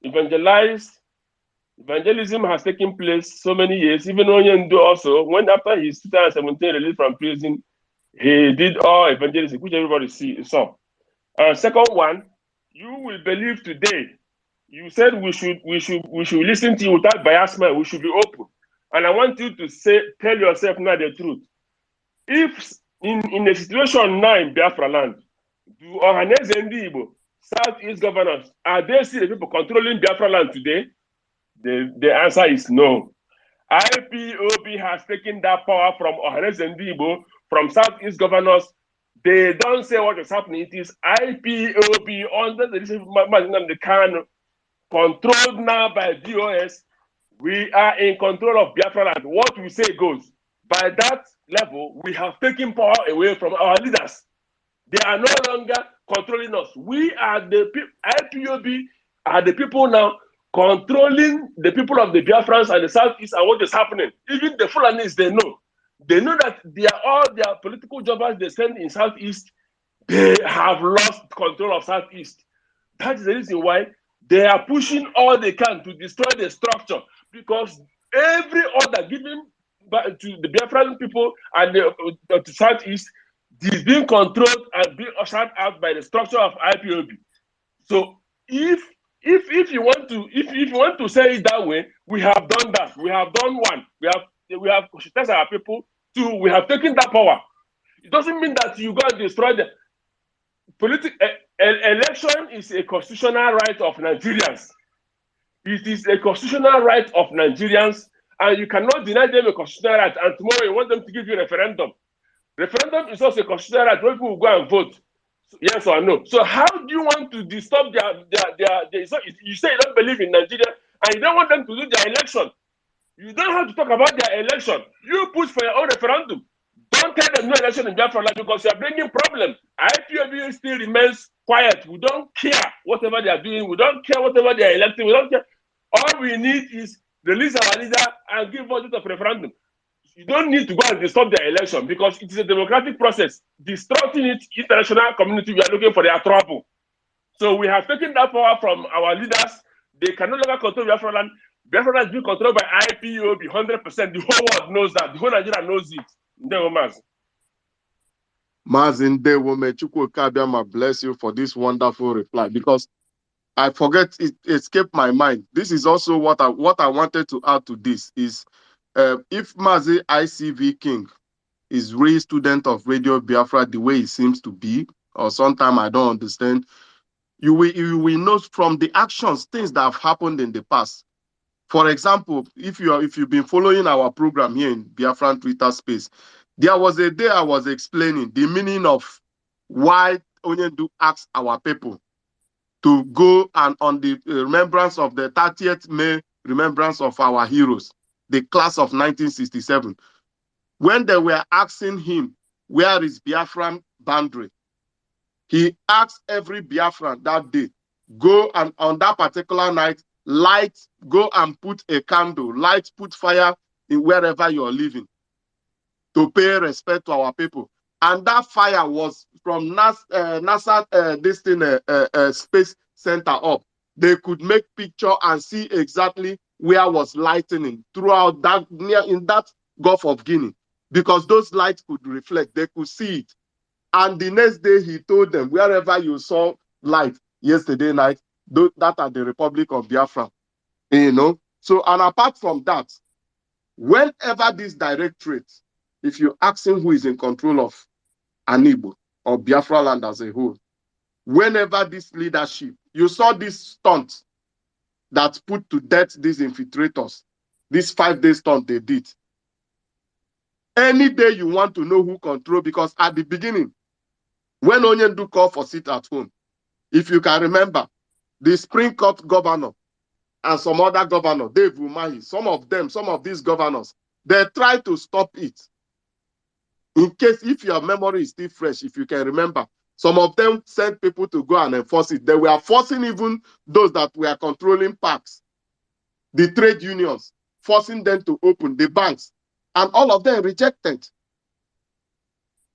evangelized. Evangelism has taken place so many years. Even Onyendu also, when after his 2017 release from prison, he did all evangelism, which everybody saw. Second one, you will believe today. You said we should listen to you without biasment. We should be open. And I want you to tell yourself now the truth. If in a situation now in Biafra land, do Ohaneze Ndi Igbo, Southeast governors, are they still the people controlling Biafra land today? The answer is no. IPOB has taken that power from Ohaneze Ndi Igbo, from Southeast governors. They don't say what is happening. It is IPOB under the leadership of Mazi Kanu, controlled now by DOS. We are in control of Biafra land. What we say goes. By that level, we have taken power away from our leaders. They are no longer controlling us. We are the IPOB are the people now controlling the people of the Biafrans and the Southeast and what is happening. Even the Fulanis, they know. They know that all their political jobbers they send in Southeast, they have lost control of Southeast. That is the reason why they are pushing all they can to destroy the structure, because every order given to the Biafran people and the Southeast is being controlled and being ushered out by the structure of IPOB. So if you want to say it that way, we have done that. We have done one. We have conscientized our people. Two, we have taken that power. It doesn't mean that you go and destroy the election is a constitutional right of Nigerians. It is a constitutional right of Nigerians, and you cannot deny them a constitutional right. And tomorrow you want them to give you a referendum. Referendum is also a constitutional right where people will go and vote, yes or no. So how do you want to disturb their you say you don't believe in Nigeria and you don't want them to do their election. You don't have to talk about their election. You push for your own referendum. Don't tell them no election in Biafra because you are bringing problem. IPOB still remains quiet. We don't care whatever they are doing. We don't care whatever they are electing. We don't care. All we need is release our leader and give us a referendum. You don't need to go and disturb their election because it is a democratic process. Disrupting it, international community, we are looking for their trouble. So we have taken that power from our leaders. They can no longer control Biafra land. Biafra land is being controlled by IPOB 100%. The whole world knows that. The whole Nigeria knows it. Mazi Ndewo, Chukwuka bless you for this wonderful reply, because I forget, it escaped my mind. This is also what I wanted to add to this is if Mazi ICV King is really student of Radio Biafra the way it seems to be, or sometimes I don't understand, you will know from the actions, things that have happened in the past. For example, if you've been following our program here in Biafran Twitter space, there was a day I was explaining the meaning of why Onyendu asked our people to go and on the remembrance of the 30th May remembrance of our heroes, the class of 1967. When they were asking him, where is Biafran boundary? He asked every Biafran that day, go and on that particular night, go and put a candle, put fire in wherever you're living to pay respect to our people. And that fire was from NASA Space Center up. They could make picture and see exactly where was lightning throughout that in that Gulf of Guinea, because those lights could reflect. They could see it. And the next day he told them, wherever you saw light yesterday night, that are the Republic of Biafra. So, and apart from that, whenever this directorate, if you ask him who is in control of Anibo or Biafra land as a whole, whenever this leadership, you saw this stunt that put to death these infiltrators, this 5-day stunt they did. Any day you want to know who control, because at the beginning, when Onyendu called for sit at home, if you can remember, the Supreme Court governor and some other governor, Dave Umahi, some of these governors, they tried to stop it. In case if your memory is still fresh, if you can remember, some of them sent people to go and enforce it. They were forcing even those that were controlling parks, the trade unions, forcing them to open the banks, and all of them rejected.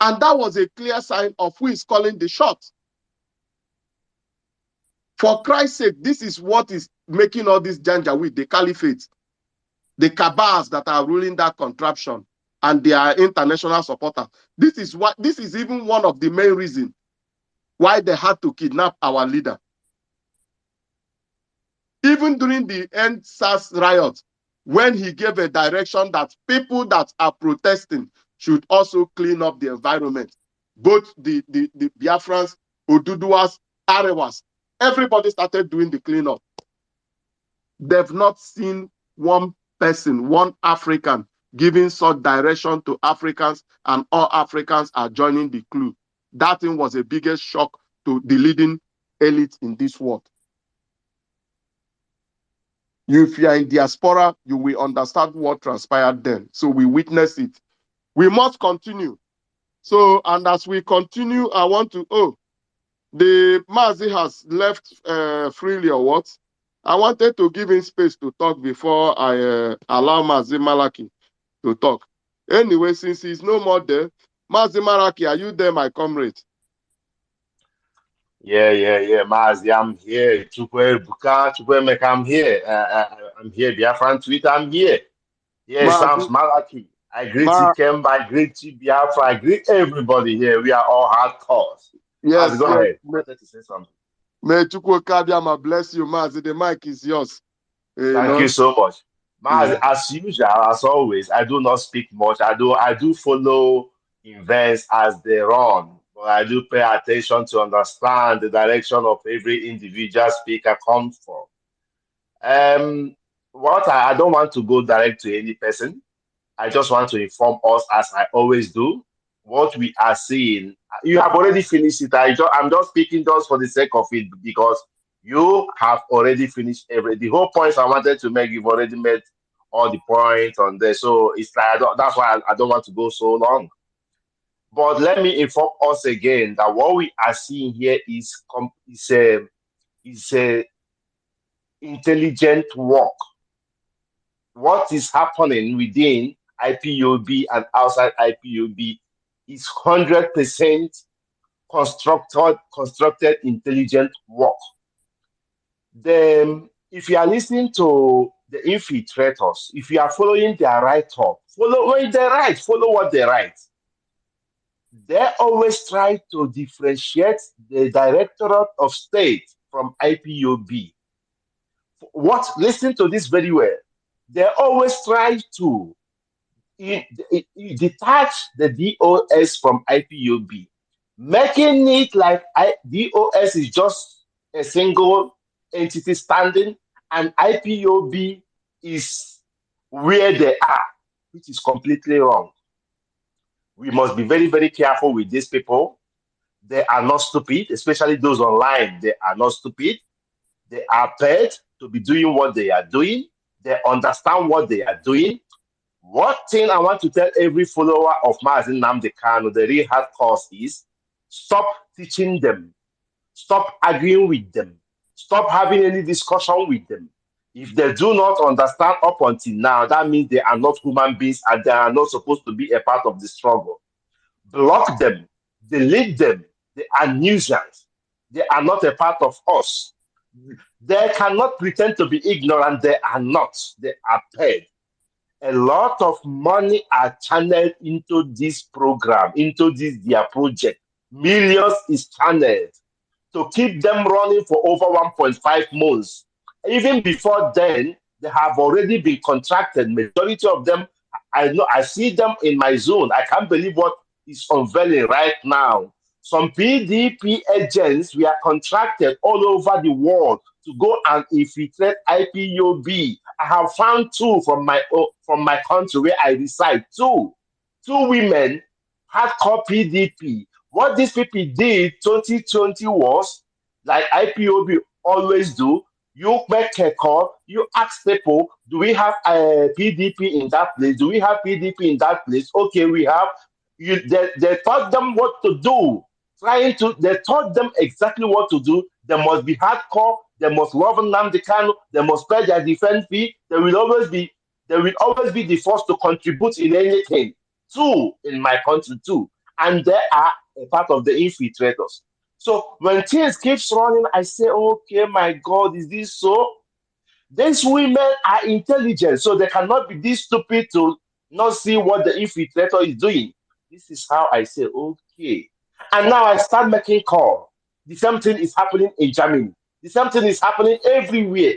And that was a clear sign of who is calling the shots. For Christ's sake, this is what is making all this janjaweed, the caliphate, the cabals that are ruling that contraption, and their international supporters. This is even one of the main reasons why they had to kidnap our leader. Even during the End SARS riot, when he gave a direction that people that are protesting should also clean up the environment, both the Biafrans, Oduduwas, Arewas, everybody started doing the cleanup. They've not seen one person, one African, giving such direction to Africans, and all Africans are joining the crew. That thing was the biggest shock to the leading elite in this world. If you are in diaspora, you will understand what transpired then. So we witnessed it. We must continue. So, and as we continue, I want to, the Mazi has left freely or what? I wanted to give him space to talk before I allow Mazi Malaki to talk. Anyway, since he's no more there, Mazi Malaki, are you there, my comrade? Yeah, Mazi, I'm here. Chukwemeka, I'm here. I'm here. Biafran Twitter, I'm here. Yeah, Sam's Malaki. I greet you, Kemba. I greet you, Biafra. I greet everybody here. We are all hardcore. Yes, Mazi, go ahead. I wanted to say something. May Chukwukabiyama bless you, Mazi. The mic is yours. Thank you so much. Mazi, as usual, as always, I do not speak much. I do follow events as they run. But I do pay attention to understand the direction of every individual speaker comes from. What I don't want to go direct to any person. I just want to inform us, as I always do, what we are seeing. You have already finished it. I'm just speaking just for the sake of it, because you have already finished the whole points I wanted to make. You've already made all the points on there. So it's like that's why I don't want to go so long. But let me inform us again that what we are seeing here is a intelligent work. What is happening within IPOB and outside IPOB is 100% constructed intelligent work. Then, if you are listening to the infiltrators, if you are following their write-up, follow what they write. They always try to differentiate the Directorate of State from IPOB. Listen to this very well. They always try to detach the DOS from IPOB, making it like DOS is just a single entity standing, and IPOB is where they are, which is completely wrong. We must be very, very careful with these people. They are not stupid, especially those online. They are not stupid. They are paid to be doing what they are doing. They understand what they are doing. One thing I want to tell every follower of Mazi Nnamdi Kanu, the real hard course, is stop teaching them. Stop arguing with them. Stop having any discussion with them. If they do not understand up until now, that means they are not human beings and they are not supposed to be a part of the struggle. Block them. Delete them. They are nuisance. They are not a part of us. They cannot pretend to be ignorant. They are not. They are paid. A lot of money are channeled into this program, into their project. Millions is channeled to keep them running for over 1.5 months. Even before then, they have already been contracted. Majority of them, I see them in my zone. I can't believe what is unveiling right now. Some PDP agents were contracted all over the world to go and infiltrate IPOB. I have found two from my country where I reside. Two women had called PDP. What these people did 2020 was, like IPOB always do, you make a call, you ask people, do we have a PDP in that place? Do we have PDP in that place? Okay, we have. They taught them what to do. They taught them exactly what to do. They must be hardcore. They must love Nnamdi Kanu. They must pay their defense fee. They will always be the first to contribute in anything. Too in my country too, and they are a part of the infiltrators. So when things keeps running, I say, okay, my God, is this so? These women are intelligent, so they cannot be this stupid to not see what the infiltrator is doing. This is how I say, okay. And now I start making call. The same thing is happening in Germany. The same thing is happening everywhere.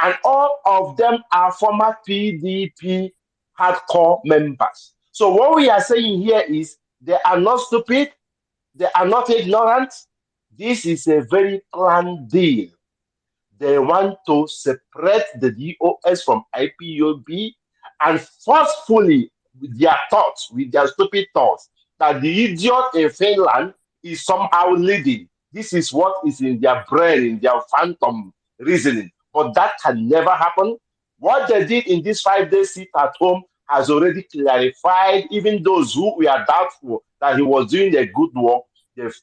And all of them are former PDP hardcore members. So what we are saying here is they are not stupid, they are not ignorant. This is a very planned deal. They want to separate the DOS from IPOB and forcefully, with their thoughts, with their stupid thoughts, that the idiot in Finland is somehow leading. This is what is in their brain, in their phantom reasoning. But that can never happen. What they did in this 5 days sit at home has already clarified even those who were doubtful that he was doing a good work.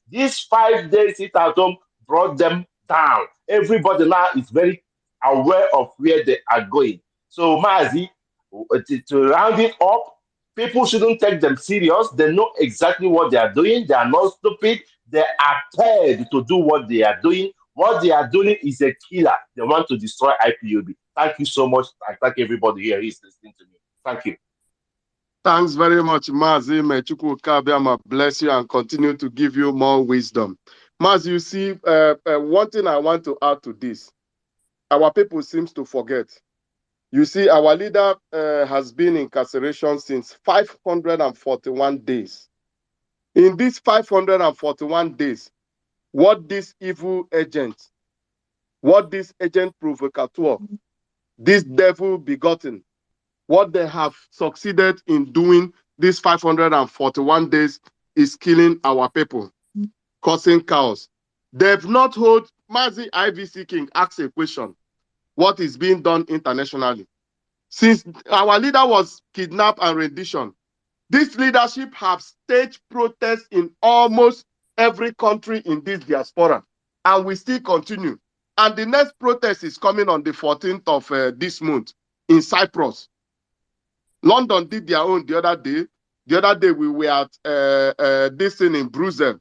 This 5 days sit at home brought them down. Everybody now is very aware of where they are going. So, Mazi, to round it up, people shouldn't take them serious. They know exactly what they are doing. They are not stupid. They are paid to do what they are doing. What they are doing is a killer. They want to destroy IPOB. Thank you so much. I thank everybody here who is listening to me. Thank you. Thanks very much, Mazi. May Chukwu Kabiama bless you and continue to give you more wisdom. Mazi, you see, one thing I want to add to this, our people seems to forget. You see, our leader has been in incarceration since 541 days. In these 541 days, what this evil agent, what this agent provocateur, this devil begotten, what they have succeeded in doing these 541 days is killing our people, causing chaos. They've not hold. Mazi IVC King asked a question: what is being done internationally? Since our leader was kidnapped and rendition, this leadership have staged protests in almost every country in this diaspora, and we still continue. And the next protest is coming on the 14th of this month in Cyprus. London did their own the other day. The other day we were at this thing in Brussels,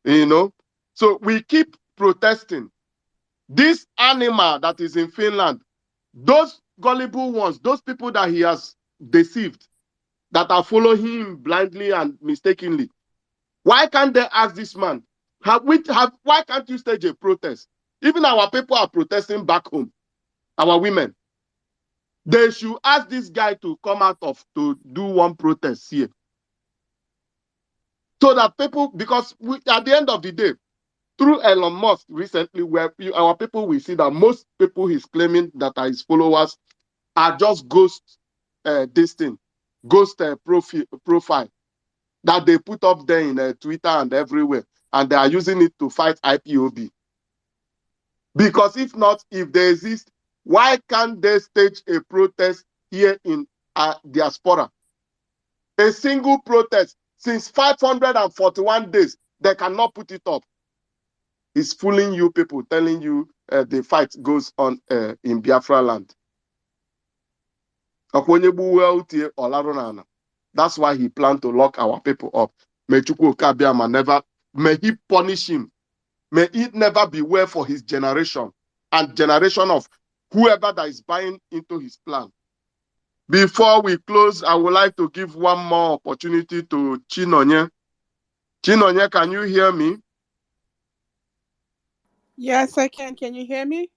you know. So we keep protesting. This animal that is in Finland, those gullible ones, those people that he has deceived, that are following him blindly and mistakenly, why can't they ask this man? Why can't you stage a protest? Even our people are protesting back home, our women. They should ask this guy to come out to do one protest here. So that people, because at the end of the day, through Elon Musk recently, where our people will see that most people he's claiming that are his followers are just ghost profile that they put up there in Twitter and everywhere, and they are using it to fight IPOB. Because if not, if they exist, why can't they stage a protest here in diaspora? A single protest since 541 days, they cannot put it up. It's fooling you people, telling you the fight goes on in Biafra land. That's why he planned to lock our people up. May Chukwu Kabiama may he punish him. May it never be well for his generation and generation of whoever that is buying into his plan. Before we close, I would like to give one more opportunity to Chinonye. Chinonye, can you hear me? Yes, I can. Can you hear me?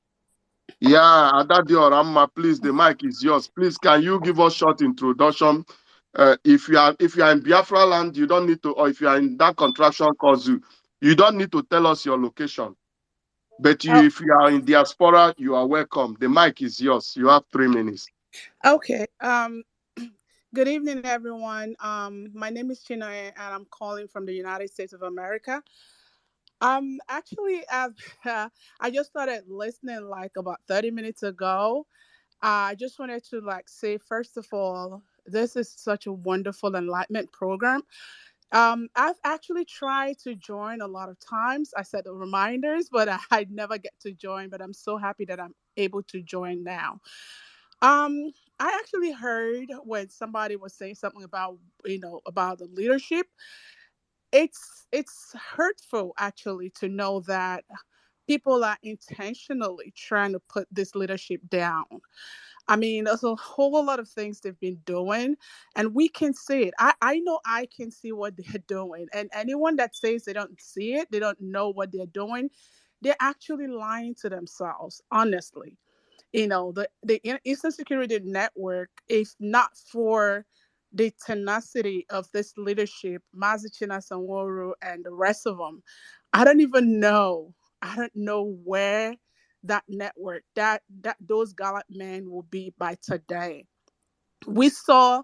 Yeah, Adadi Oramma, please, the mic is yours. Please, can you give us short introduction? If you are in Biafra land, you don't need to, or if you are in that contraction cause you don't need to tell us your location. But if you are in diaspora, you are welcome. The mic is yours. You have 3 minutes. Okay. Good evening, everyone. My name is Chino, and I'm calling from the United States of America. Actually, I just started listening like about 30 minutes ago. I just wanted to say, first of all, this is such a wonderful enlightenment program. I've actually tried to join a lot of times. I set the reminders, but I never get to join. But I'm so happy that I'm able to join now. Um, I actually heard when somebody was saying something about about the leadership. It's hurtful actually to know that people are intentionally trying to put this leadership down. I mean, there's a whole lot of things they've been doing, and we can see it. I know I can see what they're doing, and anyone that says they don't see it, they don't know what they're doing, they're actually lying to themselves, honestly. The Eastern Security Network, if not for the tenacity of this leadership, Mazi Sanworu and the rest of them, I don't even know. I don't know where that network, that those gallant men will be by today. We saw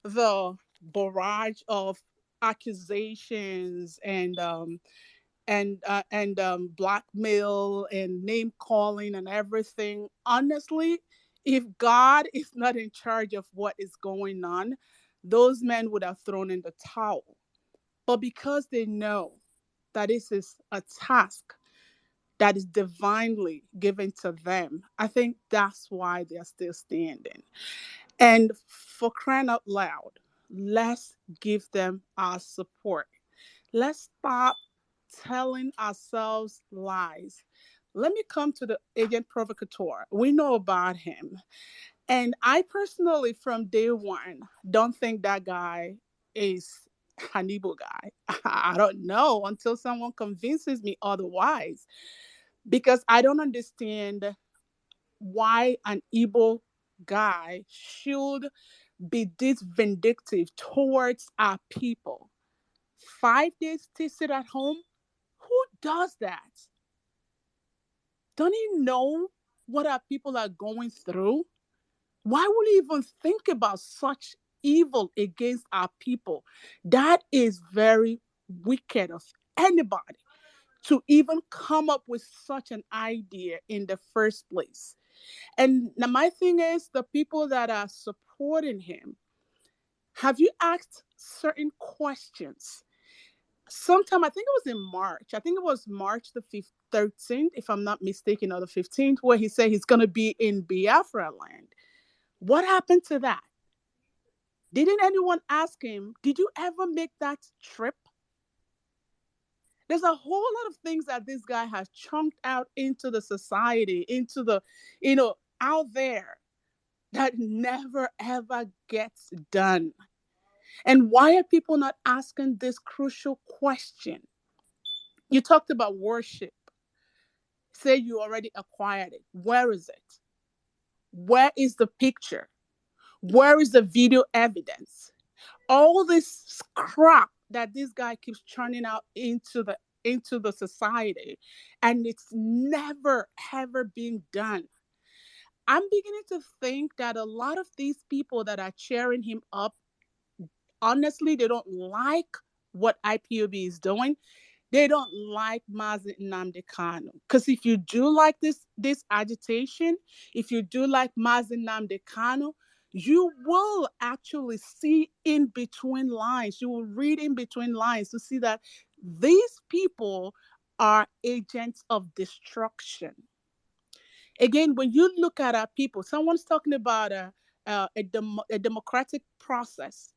the barrage of accusations and blackmail and name calling and everything. Honestly, if God is not in charge of what is going on, those men would have thrown in the towel. But because they know that this is a task that is divinely given to them, I think that's why they're still standing. And for crying out loud, let's give them our support. Let's stop telling ourselves lies. Let me come to the agent provocateur. We know about him. And I personally, from day one, don't think that guy is an Igbo guy. I don't know until someone convinces me otherwise. Because I don't understand why an Igbo guy should be this vindictive towards our people. 5 days to sit at home? Who does that? Don't you know what our people are going through? Why would you even think about such evil against our people? That is very wicked of anybody to even come up with such an idea in the first place. And now my thing is the people that are supporting him, have you asked certain questions? Sometime I think it was in March. I think it was March the 13th, if I'm not mistaken, or the 15th, where he said he's going to be in Biafra land. What happened to that? Didn't anyone ask him, did you ever make that trip? There's a whole lot of things that this guy has chunked out into the society, into the, out there that never ever gets done. And why are people not asking this crucial question? You talked about worship. Say you already acquired it. Where is it? Where is the picture? Where is the video evidence? All this crap that this guy keeps churning out into the society, and it's never ever being done. I'm beginning to think that a lot of these people that are cheering him up, honestly, they don't like what IPOB is doing. They don't like Mazi Nnamdi Kanu. Because if you do like this agitation, if you do like Mazi Nnamdi Kanu, you will actually see in between lines. You will read in between lines to see that these people are agents of destruction. Again, when you look at our people, someone's talking about a democratic process.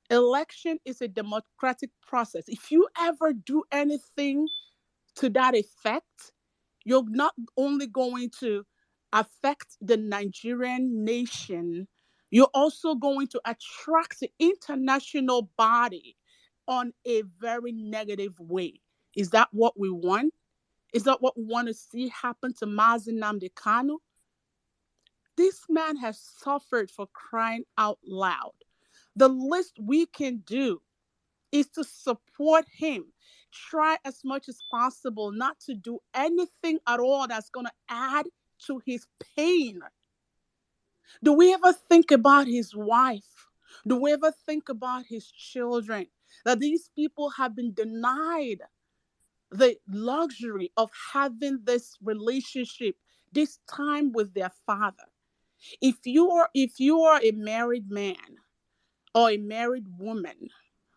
Election is a democratic process. If you ever do anything to that effect, you're not only going to affect the Nigerian nation, you're also going to attract the international body on a very negative way. Is that what we want? Is that what we want to see happen to Mazi Nnamdi Kanu? This man has suffered for crying out loud. The least we can do is to support him. Try as much as possible not to do anything at all that's going to add to his pain. Do we ever think about his wife? Do we ever think about his children? That these people have been denied the luxury of having this relationship, this time with their father. If you are a married man or a married woman,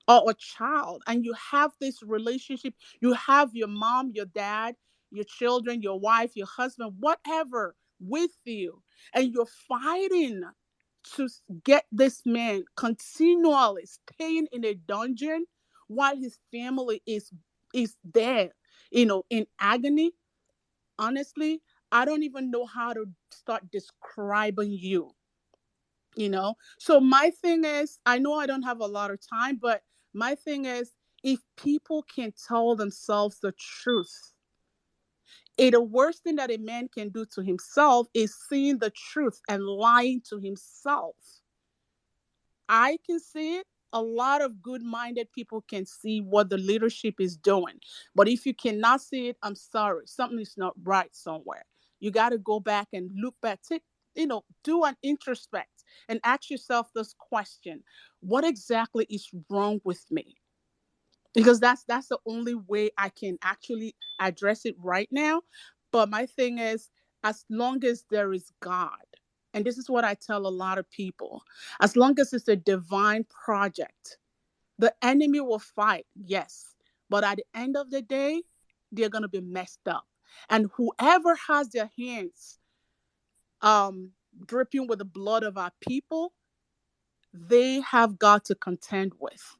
or a child, and you have this relationship, you have your mom, your dad, your children, your wife, your husband, whatever with you, and you're fighting to get this man continually staying in a dungeon while his family is there, in agony. Honestly, I don't even know how to start describing so my thing is, I know I don't have a lot of time, but my thing is, if people can tell themselves the truth, the worst thing that a man can do to himself is seeing the truth and lying to himself. I can see it. A lot of good-minded people can see what the leadership is doing. But if you cannot see it, I'm sorry. Something is not right somewhere. You got to go back and look back. Do an introspect and ask yourself this question. What exactly is wrong with me? Because that's the only way I can actually address it right now. But my thing is, as long as there is God, and this is what I tell a lot of people, as long as it's a divine project, the enemy will fight, yes, but at the end of the day, they're going to be messed up. And whoever has their hands um dripping with the blood of our people, they have God to contend with.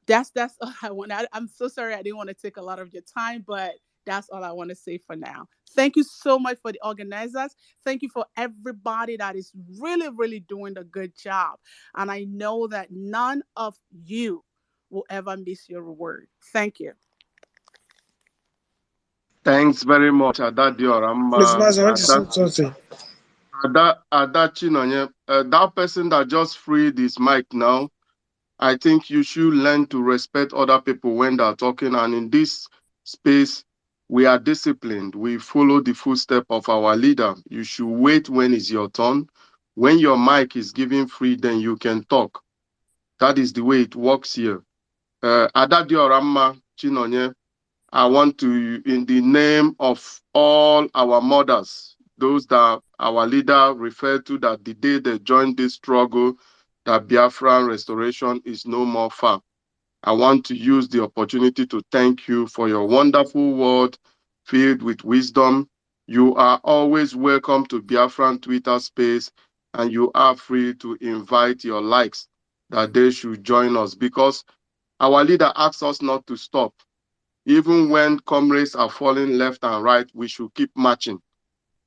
That's all I want. I'm so sorry I didn't want to take a lot of your time, but that's all I want to say for now. Thank you so much for the organizers. Thank you for everybody that is really, really doing a good job. And I know that none of you will ever miss your reward. Thank you. Thanks very much, Ada Miss Dioramma, Mazi, I want to say something. Ada Chinonye. That person that just freed his mic now, I think you should learn to respect other people when they're talking. And in this space, we are disciplined. We follow the footstep of our leader. You should wait when it's your turn. When your mic is given free, then you can talk. That is the way it works here. Ada Dioramma Chinonye, I want to, in the name of all our mothers, those that our leader referred to, that the day they joined this struggle, that Biafran restoration is no more far. I want to use the opportunity to thank you for your wonderful word filled with wisdom. You are always welcome to Biafran Twitter space, and you are free to invite your likes that they should join us, because our leader asks us not to stop. Even when comrades are falling left and right, we should keep marching.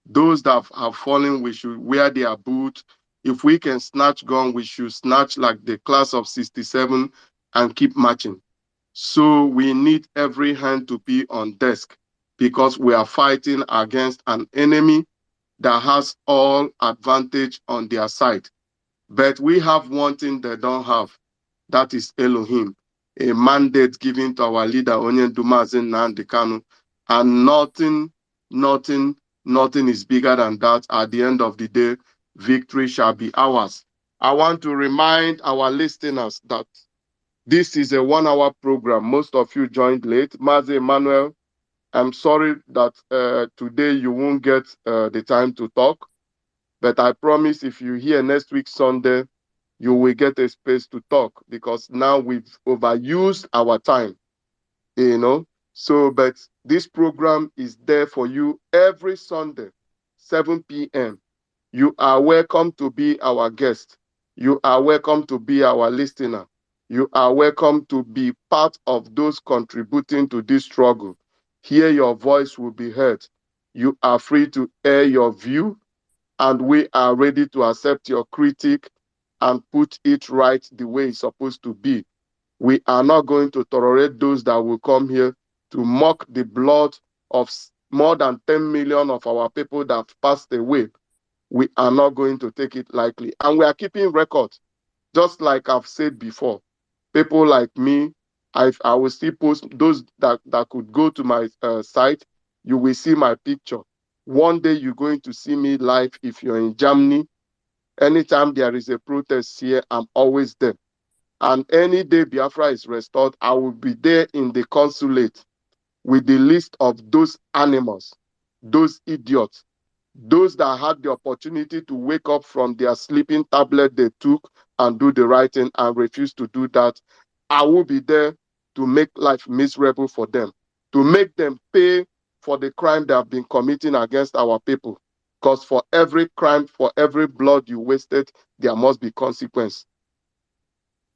Those that have fallen, we should wear their boots. If we can snatch gun, we should snatch like the class of 67 and keep marching. So we need every hand to be on desk, because we are fighting against an enemy that has all advantage on their side. But we have one thing they don't have. That is Elohim, a mandate given to our leader, Onyendu Mazi Nnamdi Kanu. And nothing, nothing is bigger than that. At the end of the day, victory shall be ours. I want to remind our listeners that this is a 1 hour program. Most of you joined late. Mazi Emmanuel, I'm sorry that today you won't get the time to talk. But I promise if you hear next week Sunday, you will get a space to talk, because now we've overused our time, you know. So, but this program is there for you every Sunday, 7 p.m. You are welcome to be our guest. You are welcome to be our listener. You are welcome to be part of those contributing to this struggle. Here, your voice will be heard. You are free to air your view, and we are ready to accept your critique and put it right the way it's supposed to be. We are not going to tolerate those that will come here to mock the blood of more than 10 million of our people that have passed away. We are not going to take it lightly. And we are keeping records, just like I've said before. People like me, I will still post those that could go to my site. You will see my picture. One day you're going to see me live if you're in Germany. Anytime there is a protest here, I'm always there. And any day Biafra is restored, I will be there in the consulate with the list of those animals, those idiots, those that had the opportunity to wake up from their sleeping tablet they took and do the right thing and refused to do that. I will be there to make life miserable for them, to make them pay for the crime they have been committing against our people. Because for every crime, for every blood you wasted, there must be consequence.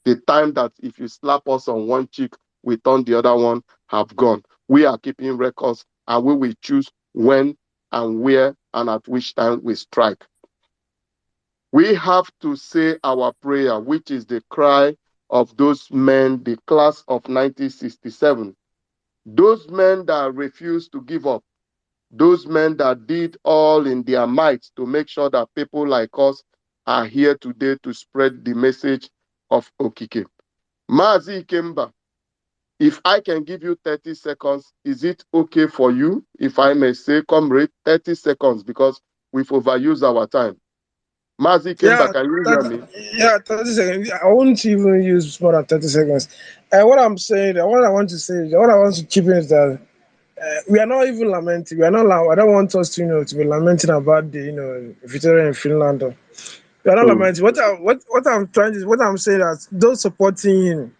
The time that if you slap us on one cheek, we turn the other one, have gone. We are keeping records, and we will choose when and where and at which time we strike. We have to say our prayer, which is the cry of those men, the class of 1967. Those men that refused to give up. Those men that did all in their might to make sure that people like us are here today to spread the message of Okike. Mazi Ikemba, if I can give you 30 seconds, is it okay for you if I may say, comrade, 30 seconds because we've overused our time? Mazi Ikemba, Yeah, can you hear 30, me? yeah, 30 seconds. I won't even use more than 30 seconds. And what I'm saying, what I want to say, what I want to chip in is that we are not even lamenting. We are not. I don't want us to, to be lamenting about the, Victoria in Finland. We are not Hmm. lamenting. What I'm trying to, what I'm saying that those supporting him,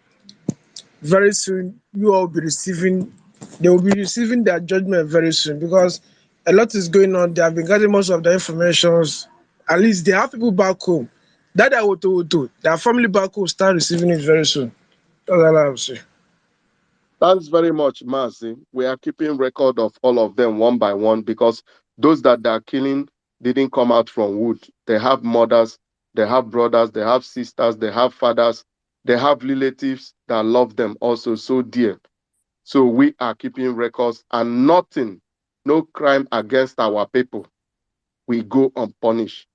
very soon you all be receiving. They will be receiving their judgment very soon because a lot is going on. They have been getting most of the informations. At least they have people back home. That I would do. Their family back home start receiving it very soon. That's all I have to say. Thanks very much, Mazi. We are keeping record of all of them one by one because those that they are killing didn't come out from wood. They have mothers, they have brothers, they have sisters, they have fathers, they have relatives that love them also so dear. So we are keeping records and nothing, no crime against our people will go unpunished.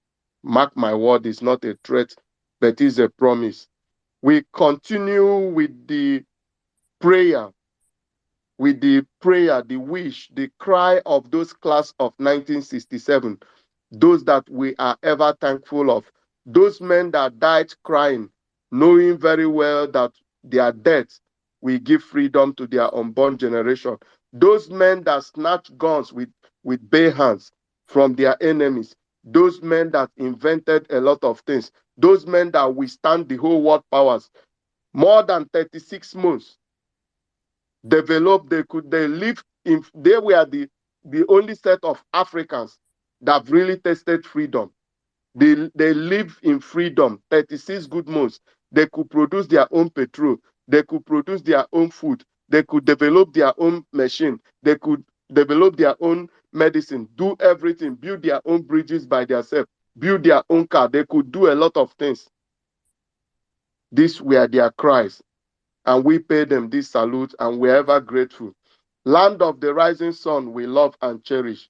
Mark my word, it's not a threat, but it's a promise. We continue prayer with the prayer, the wish, the cry of those class of 1967, those that we are ever thankful of, those men that died crying, knowing very well that their death will give freedom to their unborn generation, those men that snatched guns with bare hands from their enemies, those men that invented a lot of things, those men that withstand the whole world powers, more than 36 months developed, they lived in, they were the only set of Africans that have really tasted freedom. They live in freedom 36 good months. They could produce their own petrol, they could produce their own food, they could develop their own machine, they could develop their own medicine, do everything, build their own bridges by themselves, build their own car. They could do a lot of things. These were their cries, and we pay them this salute, and we're ever grateful. Land of the rising sun, we love and cherish.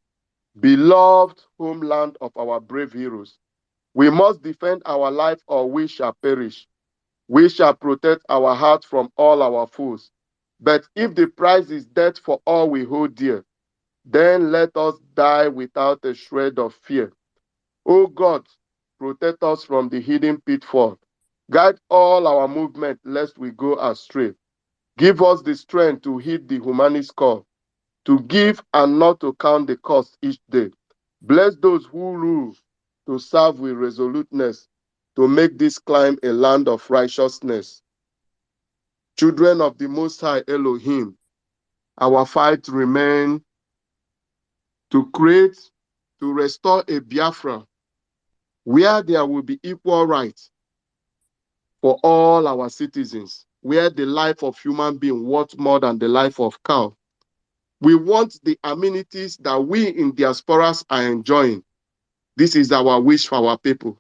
Beloved homeland of our brave heroes. We must defend our life or we shall perish. We shall protect our heart from all our foes. But if the price is death for all we hold dear, then let us die without a shred of fear. O God, protect us from the hidden pitfall. Guide all our movement lest we go astray. Give us the strength to heed the humanist call, to give and not to count the cost each day. Bless those who rule to serve with resoluteness, to make this climb a land of righteousness. Children of the Most High Elohim, our fight remains to create, to restore a Biafra where there will be equal rights for all our citizens, where the life of human being worth more than the life of cow. We want the amenities that we in diasporas are enjoying. This is our wish for our people.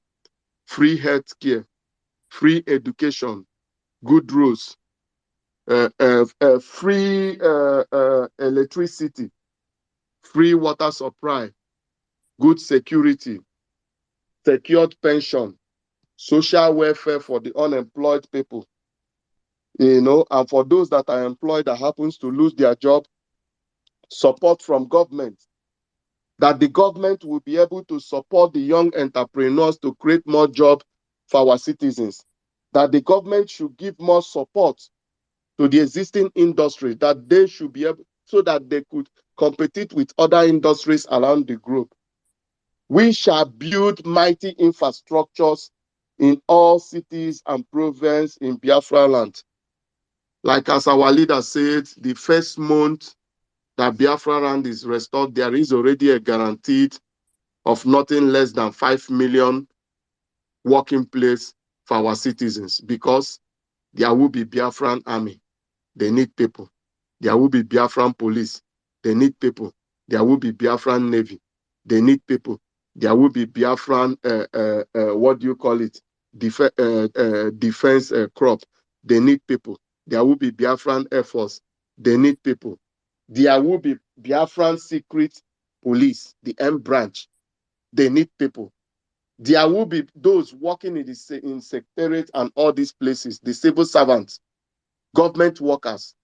Free health care, free education, good roads, free electricity, free water supply, good security, secured pension, social welfare for the unemployed people, and for those that are employed that happens to lose their job, support from government, that the government will be able to support the young entrepreneurs to create more jobs for our citizens, that the government should give more support to the existing industry, that they should be able, so that they could compete with other industries around the globe. We shall build mighty infrastructures in all cities and provinces in Biafra land. Like as our leader said, the first month that Biafra land is restored, there is already a guaranteed of nothing less than 5 million working place for our citizens, because there will be Biafran army. They need people. There will be Biafran police. They need people. There will be Biafran navy. They need people. There will be Biafran, what do you call it? Defense crop. They need people. There will be Biafran Air Force. They need people. There will be Biafran secret police, the M branch. They need people. There will be those working in secretariat and all these places, the civil servants, government workers.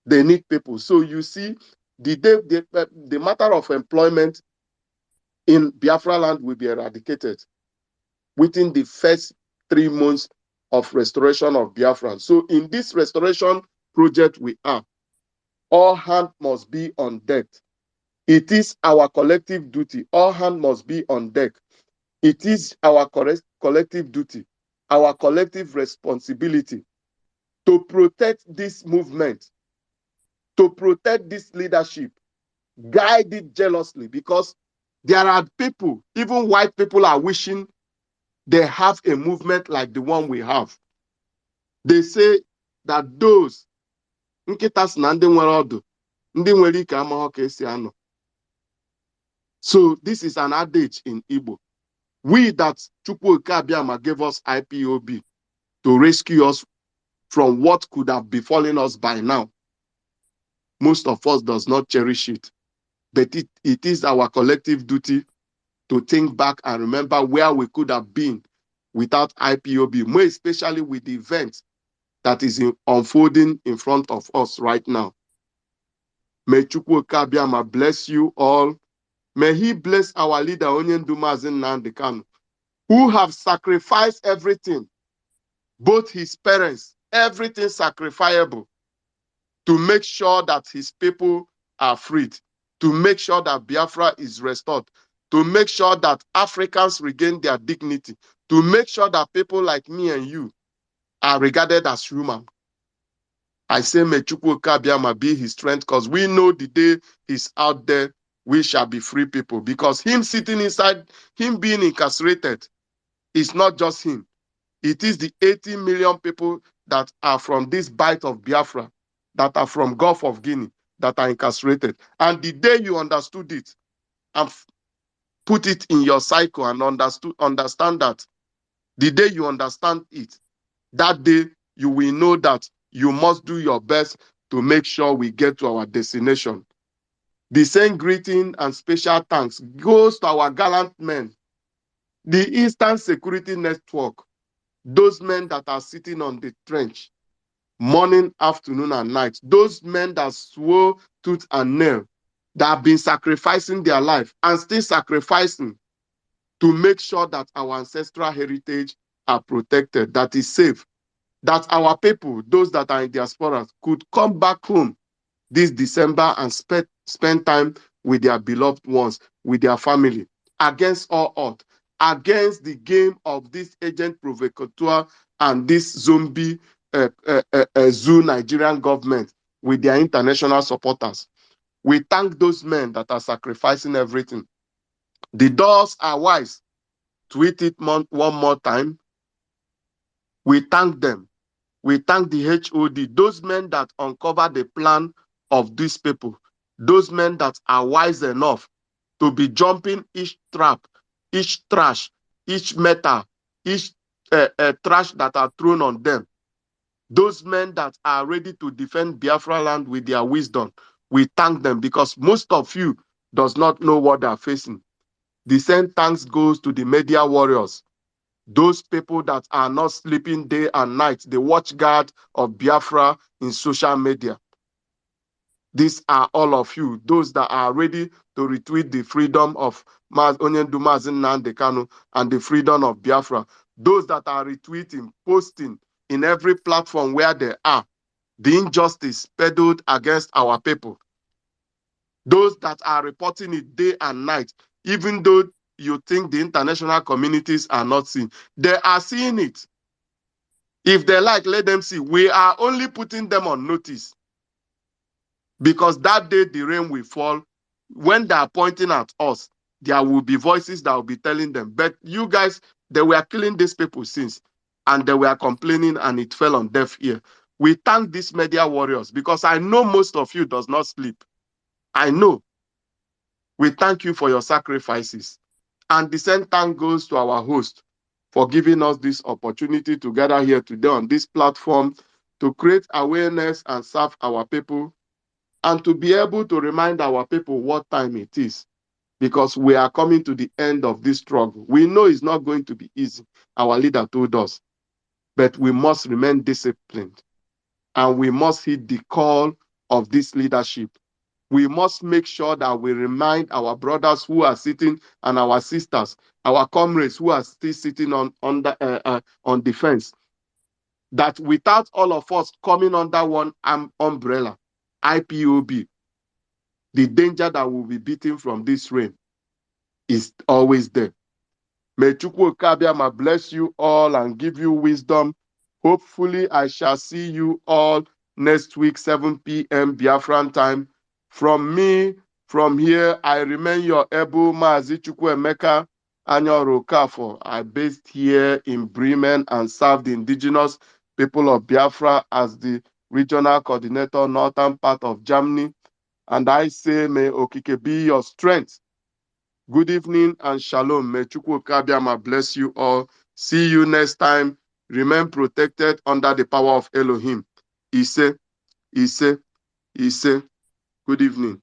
They need people. So you see, the matter of employment in Biafra land will be eradicated within the first 3 months of restoration of Biafra. So in this restoration project we are, all hands must be on deck. It is our collective duty. All hands must be on deck. It is our collective duty, our collective responsibility to protect this movement, to protect this leadership, guide it jealously, because there are people, even white people, are wishing they have a movement like the one we have. They say that those nkịta sị na ndị nwere ọdụ, ndị nwere ike amaghọ ka esi anọ. So this is an adage in Igbo. We that Chukwuoke Abiama gave us IPOB to rescue us from what could have befallen us by now. Most of us does not cherish it. But it is our collective duty to think back and remember where we could have been without IPOB, more especially with the event that is unfolding in front of us right now. May Chukwuoke Abiama bless you all. May he bless our leader, Mazi Nnamdi Kanu, who have sacrificed everything, both his parents, everything sacrificable, to make sure that his people are freed, to make sure that Biafra is restored, to make sure that Africans regain their dignity, to make sure that people like me and you are regarded as human. I say, may Chukwuoke Abiama be his strength, because we know the day he's out there, we shall be free people. Because him sitting inside, him being incarcerated, is not just him. It is the 80 million people that are from this bite of Biafra, that are from Gulf of Guinea, that are incarcerated. And the day you understood it and put it in your cycle and understand that, the day you understand it, that day you will know that you must do your best to make sure we get to our destination. The same greeting and special thanks goes to our gallant men, the Eastern Security Network, those men that are sitting on the trench, morning, afternoon, and night, those men that swore tooth and nail, that have been sacrificing their life and still sacrificing to make sure that our ancestral heritage are protected, that is safe, that our people, those that are in diaspora, could come back home this December and spend time with their beloved ones, with their family, against all odds, against the game of this agent provocateur and this zombie zoo Nigerian government with their international supporters. We thank those men that are sacrificing everything. The doors are wise. Tweet it one more time. We thank them. We thank the HOD, those men that uncover the plan of these people, those men that are wise enough to be jumping each trap, each trash, each metal, each trash that are thrown on them. Those men that are ready to defend Biafra land with their wisdom, we thank them, because most of you does not know what they are facing. The same thanks goes to the media warriors, those people that are not sleeping day and night, the watch guard of Biafra in social media. These are all of you, those that are ready to retweet the freedom of Mazi Nnamdi Kanu and the freedom of Biafra. Those that are retweeting, posting in every platform where they are, the injustice peddled against our people. Those that are reporting it day and night, even though you think the international communities are not seeing, they are seeing it. If they like, let them see. We are only putting them on notice. Because that day the rain will fall. When they are pointing at us, there will be voices that will be telling them, but you guys, they were killing these people since, and they were complaining, and it fell on deaf ear. We thank these media warriors, because I know most of you does not sleep. I know. We thank you for your sacrifices. And the same thank goes to our host for giving us this opportunity to gather here today on this platform to create awareness and serve our people, and to be able to remind our people what time it is, because we are coming to the end of this struggle. We know it's not going to be easy. Our leader told us, but we must remain disciplined, and we must heed the call of this leadership. We must make sure that we remind our brothers who are sitting, and our sisters, our comrades who are still sitting on defense, that without all of us coming under one umbrella, IPOB, the danger that will be beaten from this rain is always there. May Chukwu Okabiama bless you all and give you wisdom. Hopefully, I shall see you all next week, 7 p.m. Biafran time. From me, from here, I remain your Ebu Mazi Chukwuemeka Anyoro Okafo. I based here in Bremen and served the indigenous people of Biafra as the regional coordinator, northern part of Germany. And I say, may Okike be your strength. Good evening and shalom. May Chukwu Okabiama bless you all. See you next time. Remain protected under the power of Elohim. Ise, Ise, Ise. Good evening.